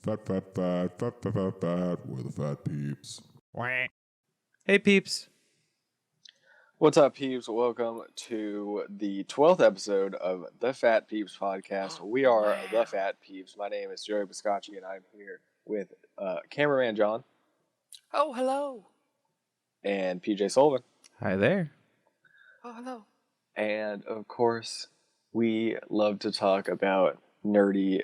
Fat, fat, fat, fat, fat, fat, fat. We're the Fat Peeps. Hey, peeps. What's up, peeps? Welcome to the 12th episode of the Phat Peeps podcast. We are the Phat Peeps. My name is Joey Biscacci, and I'm here with cameraman John. Oh, hello. And PJ Sullivan. Hi there. Oh, hello. And, of course, we love to talk about nerdy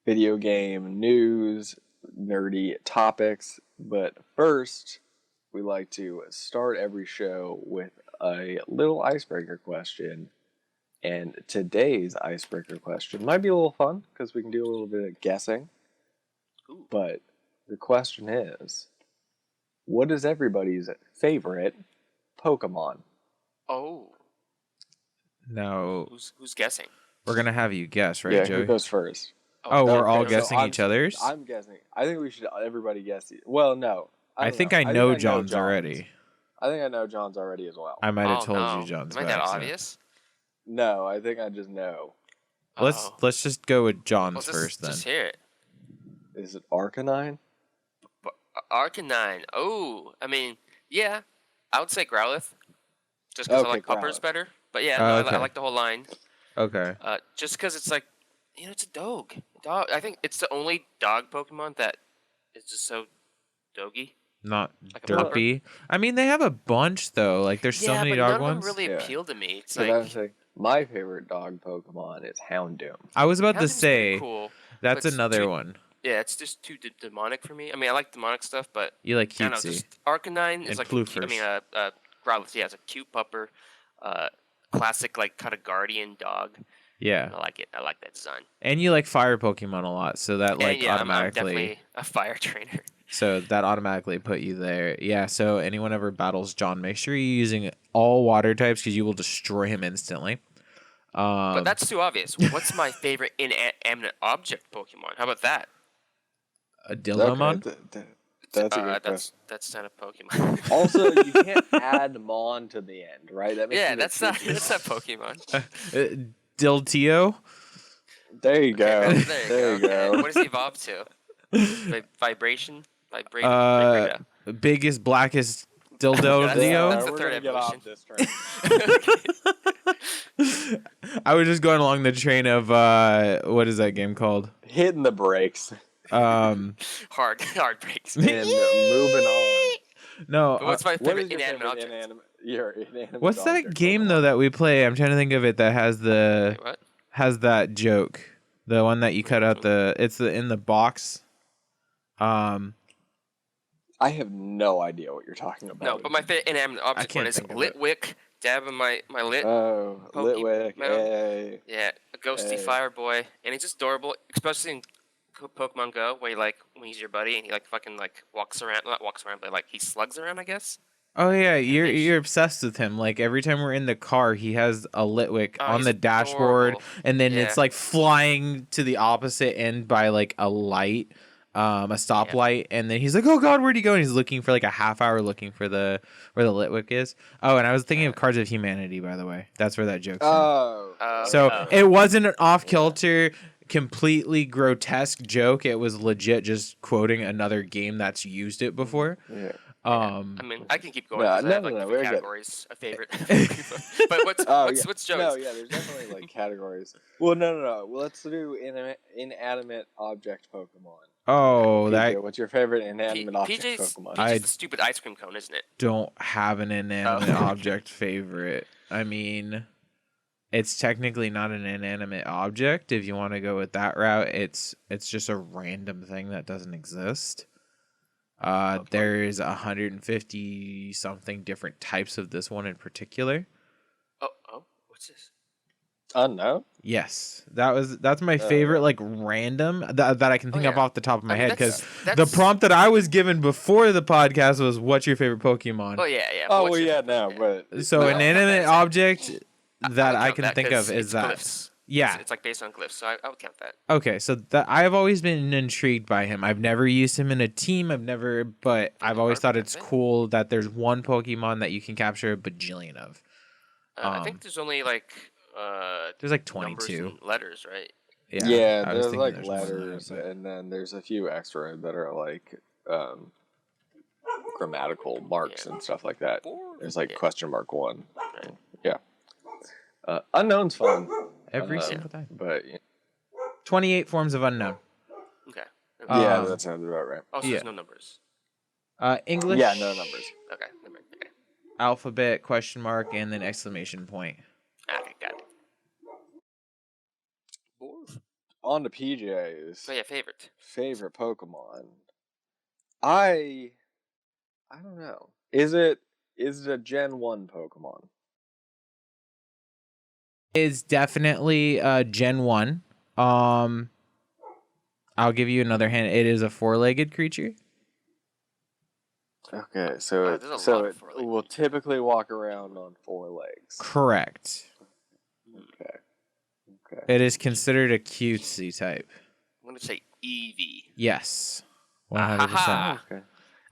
video game news, nerdy topics. But first, we like to start every show with a little icebreaker question. And today's icebreaker question might be a little fun because we can do a little bit of guessing. Ooh. But the question is, what is everybody's favorite Pokemon? Oh, No, who's guessing? we're going to have you guess, right, Yeah, Joey? who goes first? Oh, we're all Okay, guessing so each other's? I'm guessing. I think we should everybody guess. Well, no. I don't think know. I know John's already. I think I know John's already as well. I might have Oh, told no. you John's Am I by that accident. obvious? No, I think I just know. Let's just go with John's Well, first then. Just hear it. Is it Arcanine? Arcanine. Oh, I mean, yeah. I would say Growlithe. Just because Okay, I like Puppers Growlithe. better. But yeah, Oh, no, okay. I like the whole line. Okay. Just because it's like, it's a dog. I think it's the only dog Pokemon that is just so doggy. Not Like a pupper. derpy. I mean, they have a bunch, though. Like, there's so many but dog none ones. of them really Yeah. appeal to me. It's So like, that's like my favorite dog Pokemon is Houndoom. I was about to Houndoom's pretty say, cool. that's but it's another too- one. Yeah, it's just too demonic for me. I mean, I like demonic stuff, but You like I don't know, cutesy. just Arcanine is And like Ploofers. Growlithe, yeah, it's a cute pupper, classic like kind of guardian dog. Yeah. I like it. I like that design. And you like fire Pokemon a lot, so that like and yeah, I'm automatically definitely a fire trainer. so that automatically put you there. Yeah, so anyone ever battles John, make sure you're using all water types because you will destroy him instantly. But that's too obvious. What's my favorite inanimate object Pokemon? How about that? A Dillamon. Okay, that's a good question. That's not a Pokemon. Also, you can't add Mon to the end, right? That makes yeah, it that's too not easy. that's not Pokemon. Diltio. There you go. Okay, there you go. What does he evolve to? Vibration. Vibrator. Biggest, blackest dildo That's- Dio. that's the we're third gonna get off evolution. this train. I was just going along the train of what is that game called? Hitting the brakes Hard breaks. and moving on. No. But what's my What favorite is your inanimate favorite object? inanimate What's that object game Pokemon? though that we play? I'm trying to think of it that has the Wait, what? has that joke. The one that you cut out it's in the box. I have no idea what you're talking about. No, but my favorite inanimate object can't one is think of it. Litwick. Dab in my lit. Oh, Litwick. Pokemon. Hey. Yeah, a ghosty Hey. fire boy, and he's just adorable, especially in Pokemon Go, where you like when he's your buddy and he like fucking like walks around, not walks around, but like he slugs around, I guess. Oh yeah, Nice. you're obsessed with him. Like every time we're in the car, he has a Litwick Oh, on he's the dashboard, adorable. and then Yeah. it's like flying to the opposite end by like a light, a stoplight, and then he's like, "Oh God, where'd he go?" And he's looking for like a half hour looking for where the Litwick is. Oh, and I was thinking of Cards of Humanity, by the way. That's where that joke's from. Oh. So it wasn't an off kilter, completely grotesque joke. It was legit just quoting another game that's used it before. Yeah. I mean, I can keep going. No, 'Cause I have, like, no, different we're good. categories of favorite. But what's Oh, what's Joe's? No, yeah, there's definitely like categories. Well, no. Well, let's do inanimate object Pokemon. Oh, PJ, that what's your favorite inanimate object PJ's Pokemon? PJ's the stupid ice cream cone, isn't it? don't have an inanimate Oh. object favorite. I mean, it's technically not an inanimate object. If you want to go with that route, it's just a random thing that doesn't exist. There's 150 something different types of this one in particular. Oh, what's this? No. Yes, that's my favorite like random that I can think of yeah. off the top of my I mean, head because the that's- prompt that I was given before the podcast was "What's your favorite Pokemon?" Oh yeah. Oh What's well, your yeah, favorite- no, but So No, an inanimate object that I would can count think 'cause of is it's that. glyphs. Yeah. It's like based on glyphs, so I would count that. Okay, so that I've always been intrigued by him. I've never used him in a team. But I've always thought it's cool that there's one Pokemon that you can capture a bajillion of. I think there's only like There's like numbers 22. and letters, right? Yeah, I was there's thinking like there's more than letters, that, but- and then there's a few extra that are like grammatical marks and stuff like that. There's like question mark 1. Right. Yeah. Unknown's fun. Every single time. But 28 forms of unknown. Okay. yeah, Um, that sounds about right. Also, yeah. there's no numbers. English. Yeah, no numbers. Okay. Never mind. Okay. Alphabet, question mark, and then exclamation point. Okay, got it. On to PJ's So yeah, favorite Pokemon. I don't know. Is it a Gen 1 Pokemon? Is definitely Gen 1. I'll give you another hint. It is a 4-legged creature. Okay, so Wow, it, there's a so lot of it 4-legged will typically walk around on 4 legs. Correct. Okay. Okay. It is considered a cutesy type. I'm gonna say Eevee. Yes. 100%. Ah, Okay.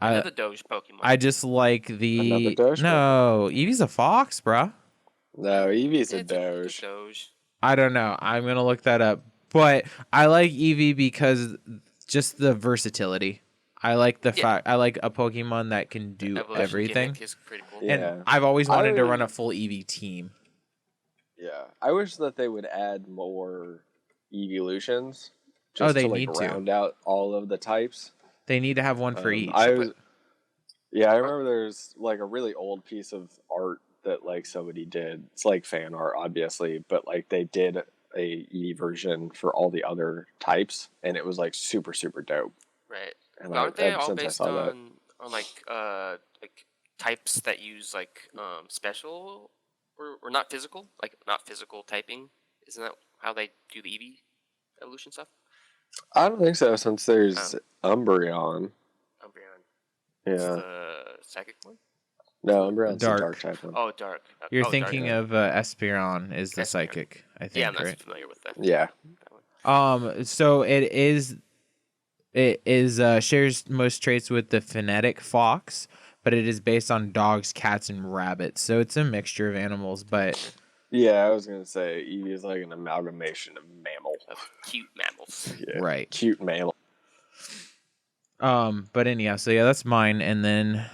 Another Doge Pokemon. I just like the... Another Doge No, Eevee's a fox, bruh. No, Eevee's a It's Doge. Doge. I don't know. I'm going to look that up. But I like Eevee because just the versatility. I like the fact... I like a Pokemon that can do Evolution everything. gimmick is pretty cool. Yeah. And I've always wanted to would- run a full Eevee team. Yeah. I wish that they would add more evolutions. Oh, Just they to like need to. round out all of the types. They need to have one for each. I remember there's like a really old piece of art that like somebody did. It's like fan art, obviously, but like they did a Eevee version for all the other types, and it was like super super dope. Right. And Aren't they ever all since I based saw that, on like types that use like special or not physical, like not physical typing? Isn't that how they do the Eevee evolution stuff? I don't think so. Since there's Umbreon, Umbreon. yeah, It's the psychic one. no, Umbreon's Dark. the dark type one. Oh, dark. You're Dark. thinking of Espeon is the Espeon. psychic, I think, Yeah, I'm not right? familiar with that. Yeah, That one. So it is shares most traits with the phonetic fox, but it is based on dogs, cats, and rabbits. So it's a mixture of animals, but yeah. I was gonna say Eevee is like an amalgamation of mammal. Of cute mammals. Yeah, right. cute mammal. But anyhow, so yeah, that's mine, and then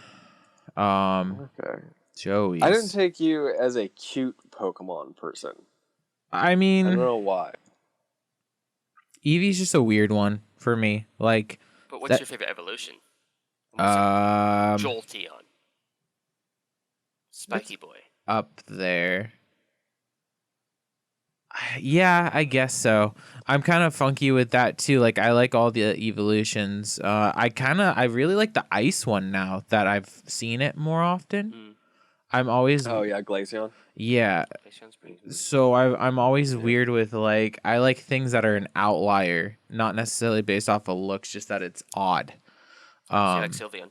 Okay. Joey's. I didn't take you as a cute Pokemon person. I I mean, don't know why. Eevee's just a weird one for me. Like, But what's That- your favorite evolution? Jolteon. Spiky Boy. up there. Yeah, I guess so. I'm kind of funky with that too. Like I like all the evolutions. I really like the ice one now that I've seen it more often. Mm. I'm always Oh yeah, Glaceon. yeah. Glaceon's pretty cool. So I'm always weird with like I like things that are an outlier, not necessarily based off of looks, just that it's odd. So you like Sylveon.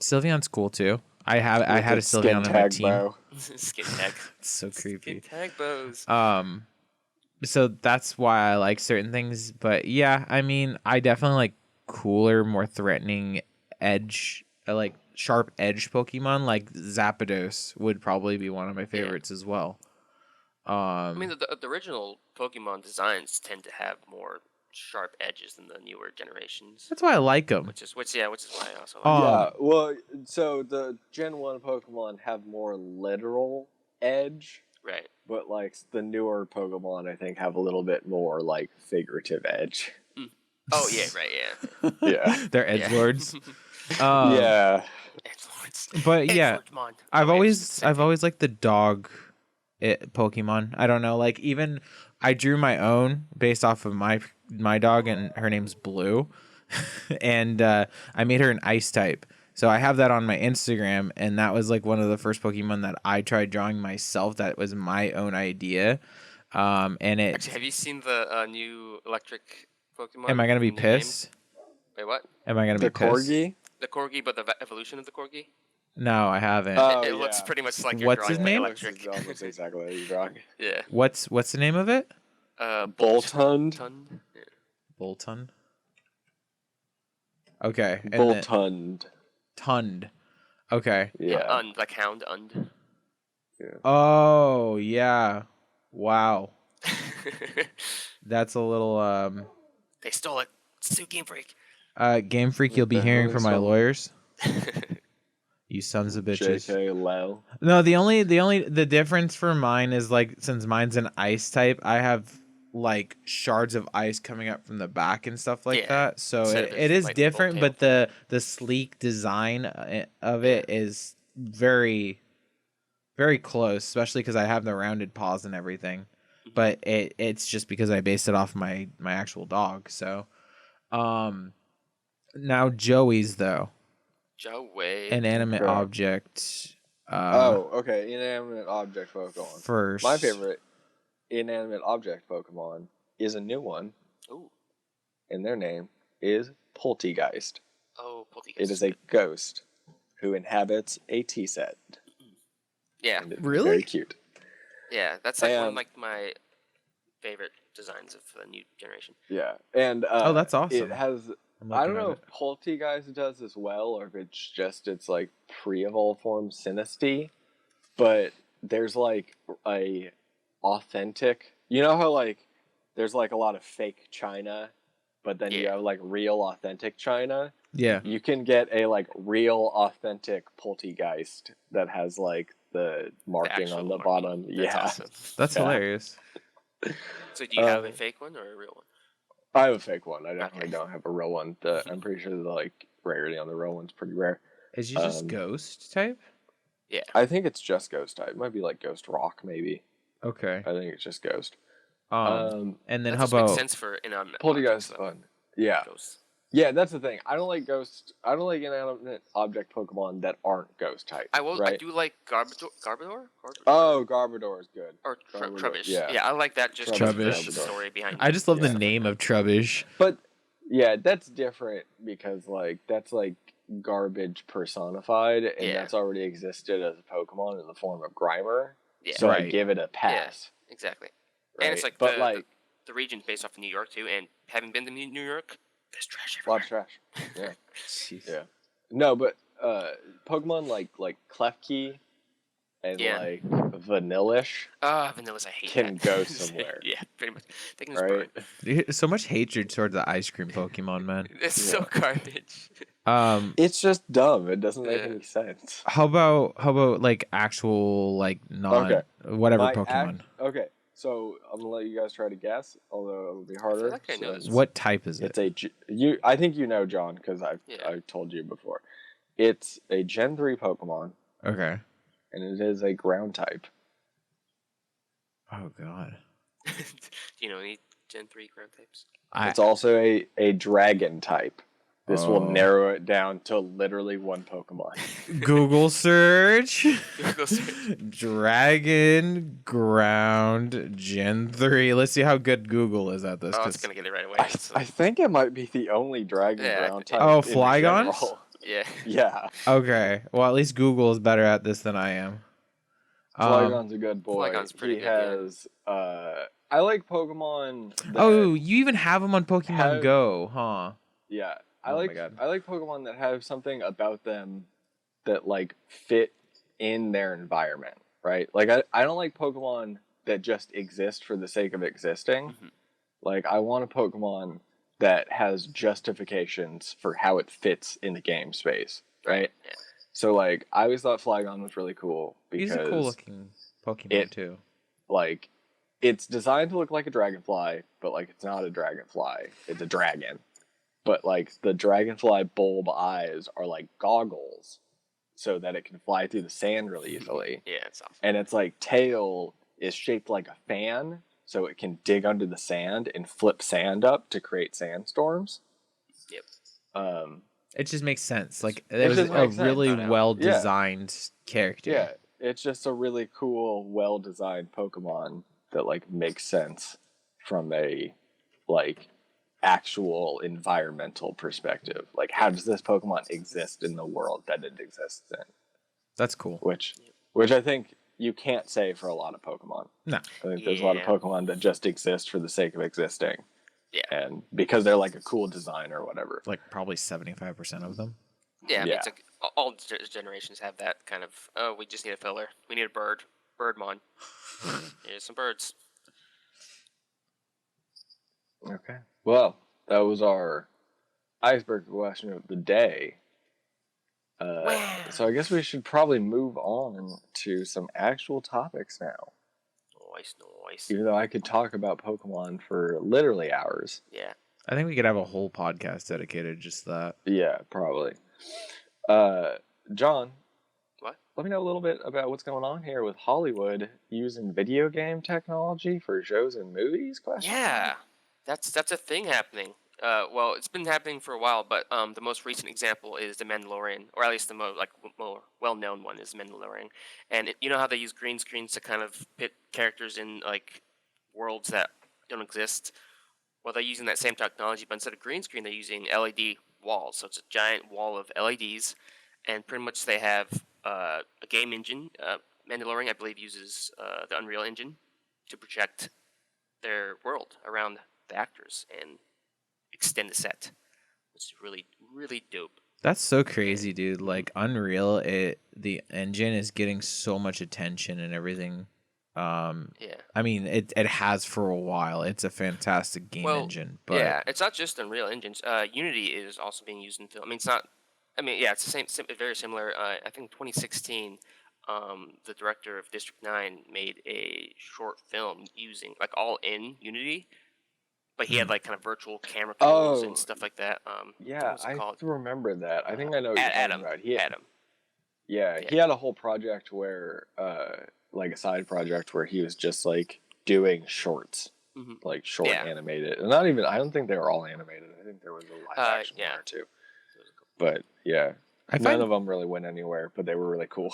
Sylveon's cool too. I had a With the Sylveon on my tag team. bow. Skin tag. It's so creepy. Skin tag bows. So that's why I like certain things. But yeah, I mean, I definitely like cooler, more threatening edge, like sharp edge Pokemon. Like Zapdos would probably be one of my favorites as well. I mean, the original Pokemon designs tend to have more sharp edges than the newer generations. That's why I like them. Which is why I also like. Yeah, well, so the Gen 1 Pokemon have more literal edge, Right. but like the newer Pokemon, I think, have a little bit more like figurative edge. Oh yeah, right, yeah. Yeah. They're Yeah. edgelords. Yeah. Edgelords. But yeah, Edgelordmon. I've Okay, always same I've thing. always liked the dog Pokemon. I don't know, like even I drew my own based off of my dog, and her name's Blue, and I made her an ice type. So I have that on my Instagram, and that was like one of the first Pokemon that I tried drawing myself. That was my own idea, and it. Actually, have you seen the new electric Pokemon? Am I gonna be new game? pissed? Wait, what? Am I gonna The be pissed? Corgi? The Corgi, but the evolution of the Corgi? No, I haven't. Oh, It looks yeah. pretty much like you're What's drawing his the name? electric. Looks almost exactly like you're drawing. Yeah. What's the name of it? Boltund? Boltund. Yeah. Boltund. Okay. And then- Boltund. Tund. Okay. Yeah. Und, like hound, und. Oh yeah. Wow. That's a little They stole it. Sue Game Freak. Game Freak. You'll be hearing from my lawyers. Yeah, You sons of bitches. JK Lel. No, the difference for mine is like since mine's an ice type, I have like shards of ice coming up from the back and stuff like Yeah, that. So instead of it his is lightning bolt different, tail. but the sleek design of it is very very close, especially because I have the rounded paws and everything. But it's just because I based it off my actual dog. So, now Joey's though. Joey. Inanimate Sure. object. Okay. Inanimate object Pokemon. First. My favorite inanimate object Pokemon is a new one, Ooh. and their name is Poltegeist. Oh, Poltegeist. It is a ghost who inhabits a tea set. Yeah. And it's Really? Very cute. Yeah, that's like one of And- like my favorite designs of the new generation. Yeah, and Oh, that's awesome. It has. I'm I looking don't at know it. if Poltegeist does as well, or if it's just its like pre-evolved form Sinistea, but there's like a authentic. You know how like there's like a lot of fake China, but then you Yeah. have like real authentic China. Yeah. You can get a like real authentic Poltegeist that has like the marking actual on the marking. bottom. That's Yeah, awesome. That's Yeah. hilarious. So do you have a Um, fake one or a real one? I have a fake one. I definitely Okay. don't have a real one. I'm pretty sure the like rarity on the real one's pretty rare. Is you just Um, ghost type? Yeah. I think it's just Ghost type. It might be like Ghost Rock, maybe. Okay. I think it's just Ghost. And then That how just makes about sense for inanimate Poltegeist objects, is though. fun. Yeah. Ghosts. Yeah, that's the thing. I don't like inanimate object Pokemon that aren't Ghost type. I right? do like Garbodor? Oh, Garbodor is good. Or Garbodor, Trubbish. yeah. I like that just Trubbish. because of the story behind it. I just love Yeah. the name of Trubbish. But yeah, that's different because like that's like garbage personified, and Yeah. that's already existed as a Pokemon in the form of Grimer. Yeah. So I Right. give it a pass. Exactly. Right? And it's like but the region's based off of New York too, and having been to New York, there's trash a lot everywhere. of trash. Yeah. Jeez. Yeah. No, but Pokemon like Klefki and Yeah. like Vanillish Vanillas, I hate can that. go somewhere. Yeah, pretty much. They can just Right? burn. So much hatred towards the ice cream Pokemon, man. It's so garbage. It's just dumb. It doesn't make Yeah. any sense. How about like actual like non Okay. whatever My Pokemon? Okay, so I'm gonna let you guys try to guess, although it'll be harder. like I know this. What type is it? It's I think you know, John, because I've told you before. It's a Gen 3 Pokemon, Okay. and it is a ground type. Oh god. Do you know any Gen 3 ground types? It's also a dragon type. This will Oh. narrow it down to literally one Pokemon. Google search. Google search. Dragon Ground Gen 3. Let's see how good Google is at this. Oh, 'cause- it's gonna get it right away. I think it might be the only dragon Yeah, ground I- type. Oh, in Flygons? general. Yeah. Yeah, Okay. Well, at least Google is better at this than I am. Flygon's a good boy. Flygon's pretty he good, yeah. has. I like Pokemon. That, Oh, you even have them on Pokemon Have- Go, huh? yeah. Oh my God. I like Pokemon that have something about them that like fit in their environment, right? Like I don't like Pokemon that just exist for the sake of existing. Mhm. Like I want a Pokemon that has justifications for how it fits in the game space, right? Yeah. So like I always thought Flygon was really cool because He's a cool looking Pokemon it- too. like it's designed to look like a dragonfly, but like it's not a dragonfly. It's a dragon. But like the dragonfly bulb eyes are like goggles so that it can fly through the sand really easily. Yeah, it's awesome. And its like tail is shaped like a fan so it can dig under the sand and flip sand up to create sandstorms. Yep. It just makes sense. Like It it was just a makes sense, really I know. well designed character. Yeah, it's just a really cool, well designed Pokemon that like makes sense from a like actual environmental perspective. Like how does this Pokemon exist in the world that it exists in? That's cool. Which I think you can't say for a lot of Pokemon. No. I think there's a lot of Yeah. Pokemon that just exist for the sake of existing. Yeah. And because they're like a cool design or whatever. Like probably 75% of them. Yeah, I mean, Yeah. it's like all generations have that kind of. Oh, we just need a filler. We need a bird. Birdmon. Here's some birds. Okay. Well, that was our icebreaker question of the day. So I guess we should probably move on to some actual topics now. Nice. Even though I could talk about Pokemon for literally hours. Yeah. I think we could have a whole podcast dedicated just to that. Yeah, probably. John, What? let me know a little bit about what's going on here with Hollywood using video game technology for shows and movies? Yeah, that's a thing happening. Well, it's been happening for a while, but the most recent example is the Mandalorian, or at least the more well-known one is Mandalorian. And you know how they use green screens to kind of pit characters in like worlds that don't exist. Well, they're using that same technology, but instead of green screen, they're using LED walls. So it's a giant wall of LEDs, and pretty much they have a game engine. Mandalorian, I believe, uses the Unreal Engine to project their world around the actors and extend the set, which is really, really dope. That's so crazy, dude. Like Unreal, the engine is getting so much attention and everything. Yeah. I mean, it has for a while. It's a fantastic game engine, but yeah, it's not just Unreal engines. Unity is also being used in film. I mean, it's not. I mean, yeah, it's the same, very similar. I think 2016, the director of District 9 made a short film using like all in Unity, but he had like kind of virtual camera controls and stuff like that. Yeah, what's it I called? remember that. I think I know what you're Adam. talking about. Adam. Yeah, he had a whole project where, like a side project where he was just like doing shorts, like short animated, and not even. I don't think they were all animated. I think there was a live action one or two. But yeah, none of them really went anywhere, but they were really cool.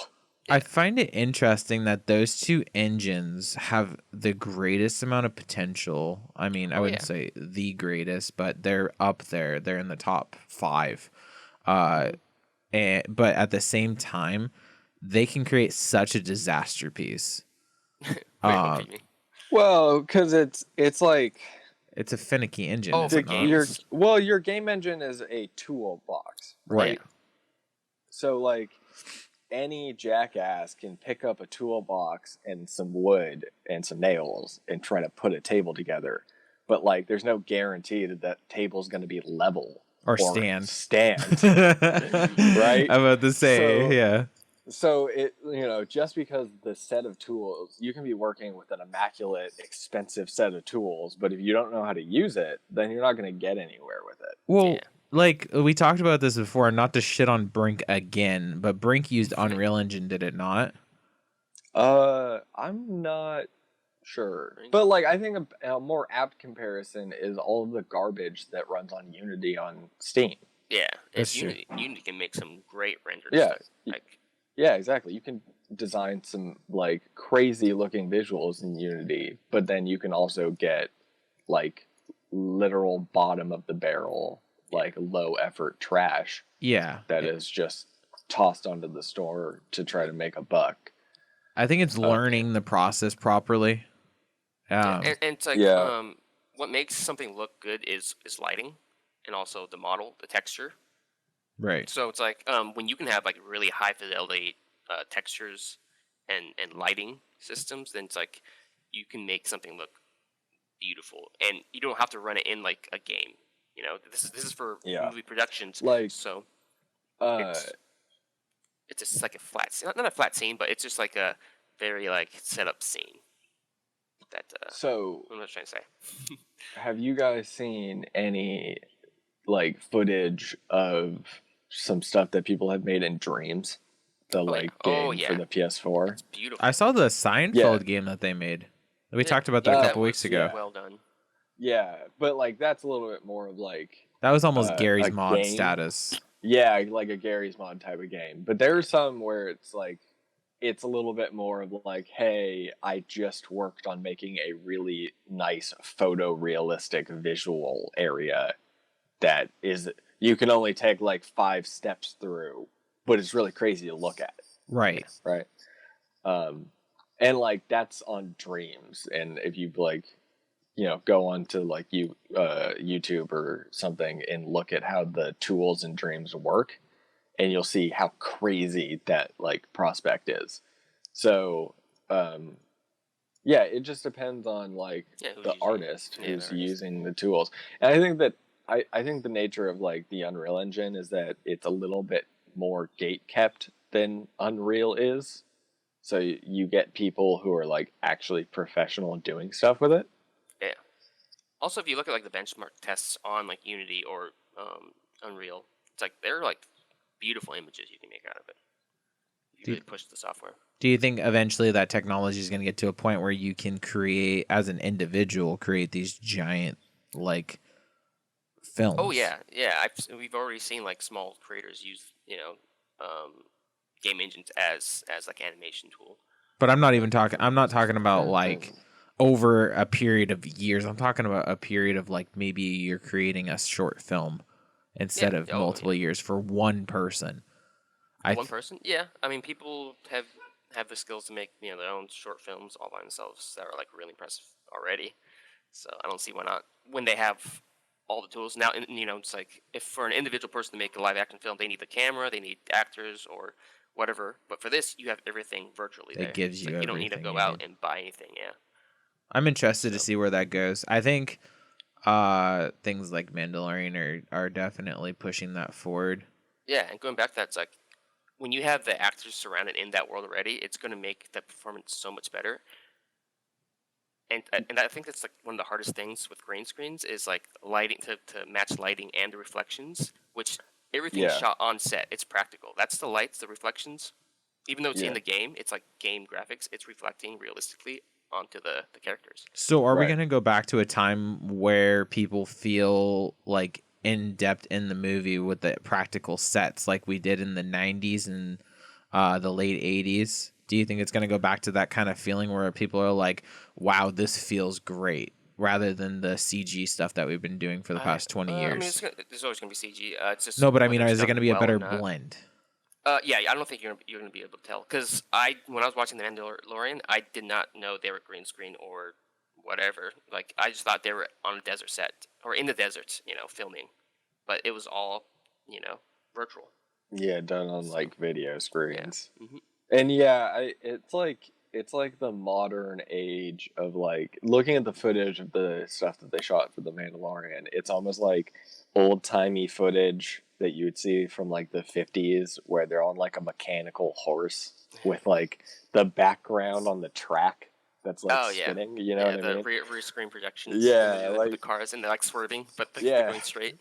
I find it interesting that those two engines have the greatest amount of potential. I mean, I wouldn't say the greatest, but they're up there. They're in the top 5. But at the same time, they can create such a disaster piece. Well, because it's like it's a finicky engine. Oh, for games. Your game engine is a toolbox, right? So like any jackass can pick up a toolbox and some wood and some nails and try to put a table together, but like there's no guarantee that table's going to be level or stand right. I'm about to say so it just because the set of tools, you can be working with an immaculate expensive set of tools, but if you don't know how to use it, then you're not going to get anywhere with it. Like we talked about this before, not to shit on Brink again, but Brink used Unreal Engine, did it not? I'm not sure, but like I think a more apt comparison is all of the garbage that runs on Unity on Steam. Yeah, Unity can make some great renders. Yeah, exactly. You can design some like crazy looking visuals in Unity, but then you can also get like literal bottom of the barrel, like low effort trash. That is just tossed onto the store to try to make a buck. I think it's learning the process properly. And it's like what makes something look good is lighting, and also the model, the texture. Right. So it's like when you can have like really high fidelity textures and lighting systems, then it's like you can make something look beautiful, and you don't have to run it in like a game. You know, this is for movie productions. Like so, it's just like a flat scene, not a flat scene, but it's just like a very like set up scene. That so what am I trying to say? Have you guys seen any like footage of some stuff that people have made in Dreams? The game for the PS4. It's beautiful. I saw the Seinfeld game that they made. We talked about that a couple weeks ago. Well done. Yeah, but like that's a little bit more of like that was almost Gary's Mod status. Yeah, like a Gary's Mod type of game. But there are some where it's like it's a little bit more of like, hey, I just worked on making a really nice photorealistic visual area that is you can only take like 5 steps through, but it's really crazy to look at. Right. And like that's on Dreams, and if you like go on to like YouTube or something and look at how the tools in Dreams work, and you'll see how crazy that like prospect is. So Yeah, it just depends on like Yeah, who's the using it. artist Yeah, the who's artist. using the tools. And I think that I think the nature of like the Unreal Engine is that it's a little bit more gate kept than Unreal is. So you get people who are like actually professional doing stuff with it. Yeah. Also, if you look at like the benchmark tests on like Unity or Unreal, it's like they're like beautiful images you can make out of it if you Do, really push the software. do you think eventually that technology is going to get to a point where you can create, as an individual, create these giant like films? Oh yeah, yeah. We've already seen like small creators use game engines as like animation tool. But I'm not even talking. I'm not talking about like over a period of years. I'm talking about a period of like maybe you're creating a short film instead Yeah. of Oh, multiple yeah. years for one person. One person? Yeah. I mean, people have the skills to make their own short films all by themselves that are like really impressive already. So I don't see why not when they have all the tools now. It's like if for an individual person to make a live action film, they need the camera, they need actors or whatever. But for this, you have everything virtually It there. gives It's you like you don't need to everything go you out need. and buy anything. Yeah. I'm interested to So see where that goes. I think things like Mandalorian are definitely pushing that forward. yeah, and going back to that, it's like when you have the actors surrounded in that world already, it's going to make the performance so much better. And I think that's like one of the hardest things with green screens is like lighting to match lighting and the reflections, which everything's Yeah. shot on set. It's practical. That's the lights, the reflections. Even though it's in Yeah. the game, it's like game graphics. It's reflecting realistically onto the characters. So are we Right. going to go back to a time where people feel like in depth in the movie with the practical sets like we did in the 90s and the late 80s? Do you think it's going to go back to that kind of feeling where people are like, wow, this feels great, rather than the CG stuff that we've been doing for the past 20 I mean, years? there's always going to be CG. It's just No, but I mean, whether it's is it going done to be a well or better not. blend? Yeah, I don't think you're going to be able to tell because when I was watching the Mandalorian, I did not know they were green screen or whatever. Like I just thought they were on a desert set or in the desert, filming, but it was all virtual. Yeah, done on So, like video yeah. screens. Hmm. And yeah, it's like the modern age of like looking at the footage of the stuff that they shot for the Mandalorian. It's almost like old timey footage that you would see from like the 50s, where they're on like a mechanical horse with like the background on the track that's like Oh yeah, spinning. You know yeah. what I The mean? rear screen projections. Yeah, With the like cars and they're like swerving, but they're yeah, going straight.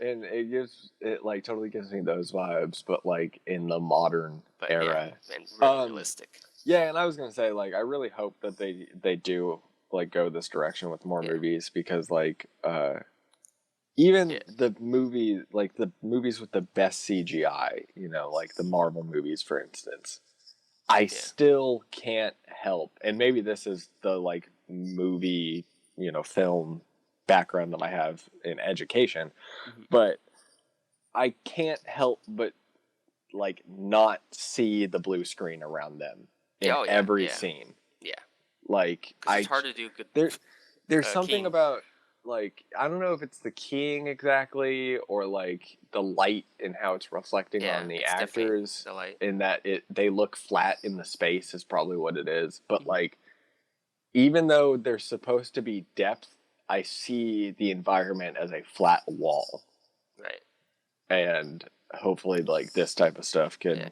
and it like totally gives me those vibes, but like in the modern But era. yeah, and really Um, realistic. Yeah, and I was gonna say like I really hope that they do like go this direction with more Yeah. movies, because like even Yeah. the movies with the best CGI, like the Marvel movies for instance, I still can't help, and maybe this is the like movie, film background that I have in education, Mhm. but I can't help but like not see the blue screen around them in Oh, yeah, every yeah. scene. Yeah, Like because it's hard to do good. there's something keying. about like I don't know if it's the keying exactly or like the light and how it's reflecting Yeah, on the it's definitely actors, the light. in that they look flat in the space is probably what it is. But Mhm. like even though there's supposed to be depth, I see the environment as a flat wall, Right. and hopefully like this type of stuff can Yeah.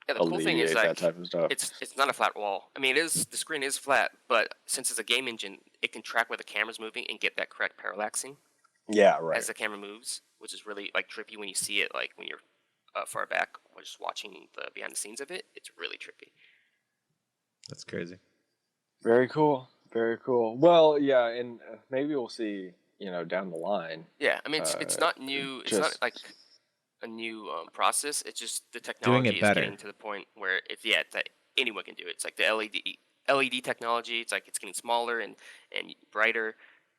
Yeah. The cool thing is alleviate like that type of stuff. it's not a flat wall. I mean, the screen is flat, but since it's a game engine, it can track where the camera's moving and get that correct parallaxing Yeah, right. as the camera moves, which is really like trippy when you see it like when you're far back or just watching the behind the scenes of it. It's really trippy. That's crazy. Very cool. Very cool. Well, yeah, and maybe we'll see, down the line. Yeah, I mean it's not new. It's not just- like a new process. It's just the Doing technology it is better. getting to the point where it's that anyone can do it. It's like the LED technology. It's like it's getting smaller and brighter.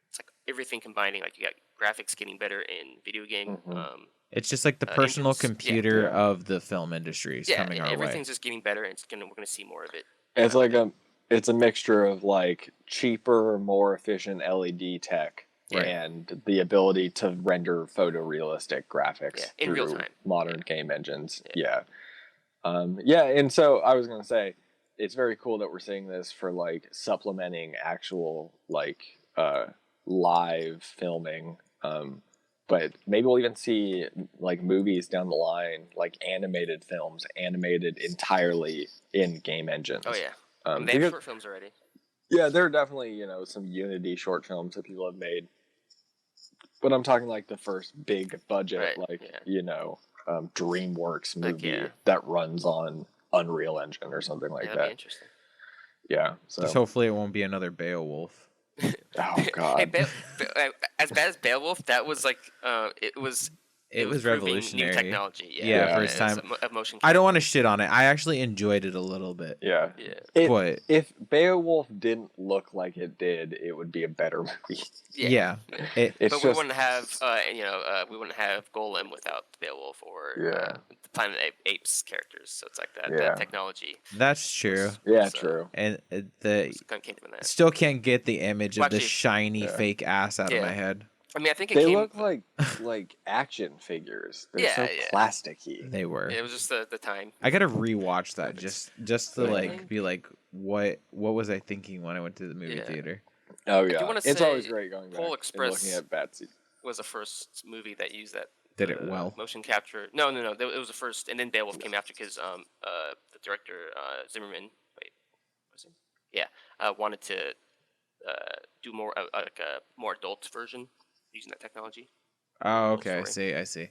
It's like everything combining. Like you got graphics getting better in video game. Mhm. It's just like the personal engines. Yeah. computer Yeah. of the film industry is coming our way. everything's just getting better, and we're gonna see more of it. It's like it's a mixture of like cheaper, more efficient LED tech Right. and the ability to render photorealistic graphics Yeah, in real through time. modern game engines. Yeah. Yeah. And so I was gonna say, it's very cool that we're seeing this for like supplementing actual like live filming. But maybe we'll even see like movies down the line, like animated films, animated entirely in game engines. Oh yeah, they because- have short films already. yeah, there are definitely some Unity short films that people have made, but I'm talking like the first big budget, Right, like yeah. DreamWorks movie Like, yeah. that runs on Unreal Engine or something like Yeah, that'd be that. interesting. Yeah, so Just hopefully it won't be another Beowulf. oh god, Hey, as bad as Beowulf, that was like It was proving revolutionary. new technology. Yeah, first time. Of motion. I don't want to shit on it. I actually enjoyed it a little bit. yeah. Yeah. But If Beowulf didn't look like it did, it would be a better movie. yeah, It's But just we wouldn't have, we wouldn't have Golem without Beowulf or Yeah. the Planet of Apes characters. So it's like that, Yeah. that technology. that's true. yeah, So- true. And the It's kind of came from that. still can't get the image Well, of the actually, shiny yeah. fake ass out of Yeah. my head. I mean, I think it They came. look like action figures. They're Yeah, so yeah. plasticky. They were. It was just the time. I gotta rewatch that just to Really? like be like what was I thinking when I went to the movie Yeah. theater? Oh do yeah, wanna it's always say great going back Pole and Express- looking at Batsy. Was the first movie that used that. Did it well. Motion capture. No. It was the first, and then Beowulf came after because the director Zimmerman. Wait, was it? Yeah, wanted to do more like a more adult version using that technology. Oh, okay. I see.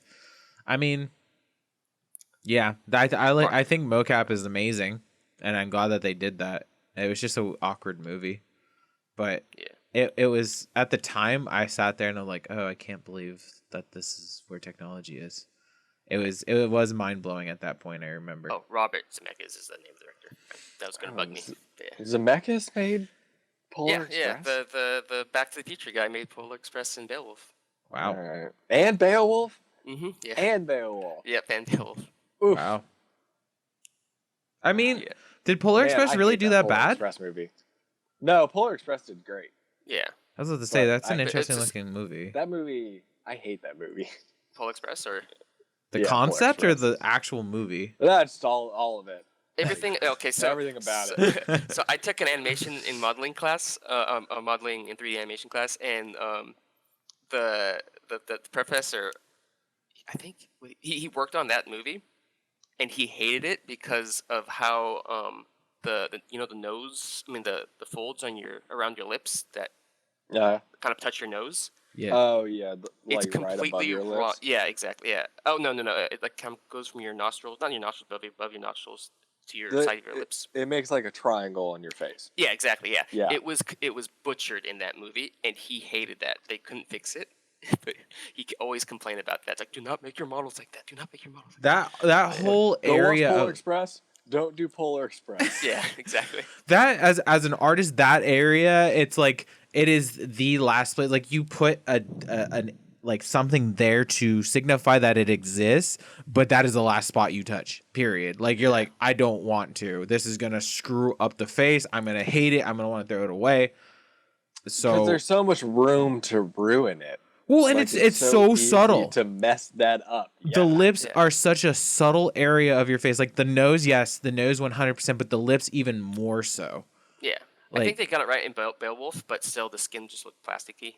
I mean, yeah, I think mocap is amazing, and I'm glad that they did that. It was just an awkward movie, but Yeah. it was at the time I sat there and I'm like, oh, I can't believe that this is where technology is. It was mind blowing at that point. I remember. Oh, Robert Zemeckis is the name of the director. That was gonna bug me. Yeah. Zemeckis made Polar Yeah, Express. the Back to the Future guy made Polar Express and Beowulf. Wow. Alright. And Beowulf. Mm-hmm. Yeah. And Beowulf. Yep, and Beowulf. Oof. Wow. I mean, Yeah. did Polar Man, Express I really hate do that Polar bad? Express movie. No, Polar Express did great. Yeah. I was about to say But that's an I- interesting it's just- looking movie. That movie, I hate that movie. Polar Express or The Yeah, Polar concept or Express. the actual movie? That's all of it. everything. Okay, so Everything about it. So I took an animation in modeling class, a modeling in 3D animation class, and the professor, I think he worked on that movie, and he hated it because of how the nose, I mean the folds on around your lips that kind of touch your nose. Yeah. Oh yeah, It's like right above completely your wrong. lips. Yeah, exactly. Yeah. Oh no. It like kind of goes from your nostrils, not your nostrils, above your nostrils to your side of your lips. It makes like a triangle on your face. Yeah, exactly. Yeah. Yeah. It was butchered in that movie, and he hated that. They couldn't fix it, but he always complained about that. It's like, do not make your models like that. Do not make your models. Like That whole Go watch area Polar of Express. Don't do Polar Express. Yeah, exactly. that as an artist, that area, it's like it is the last place. Like you put an like something there to signify that it exists, but that is the last spot you touch. Period. Like you're like, I don't want to. This is gonna screw up the face. I'm gonna hate it. I'm gonna want to throw it away. So Because there's so much room to ruin it. well, and Like, it's so easy subtle. to mess that up. The Yeah. lips Yeah. are such a subtle area of your face. Like the nose, yes, the nose 100%, but the lips even more so. Yeah. I Like- think they got it right in Beowulf, but still the skin just looked plasticky.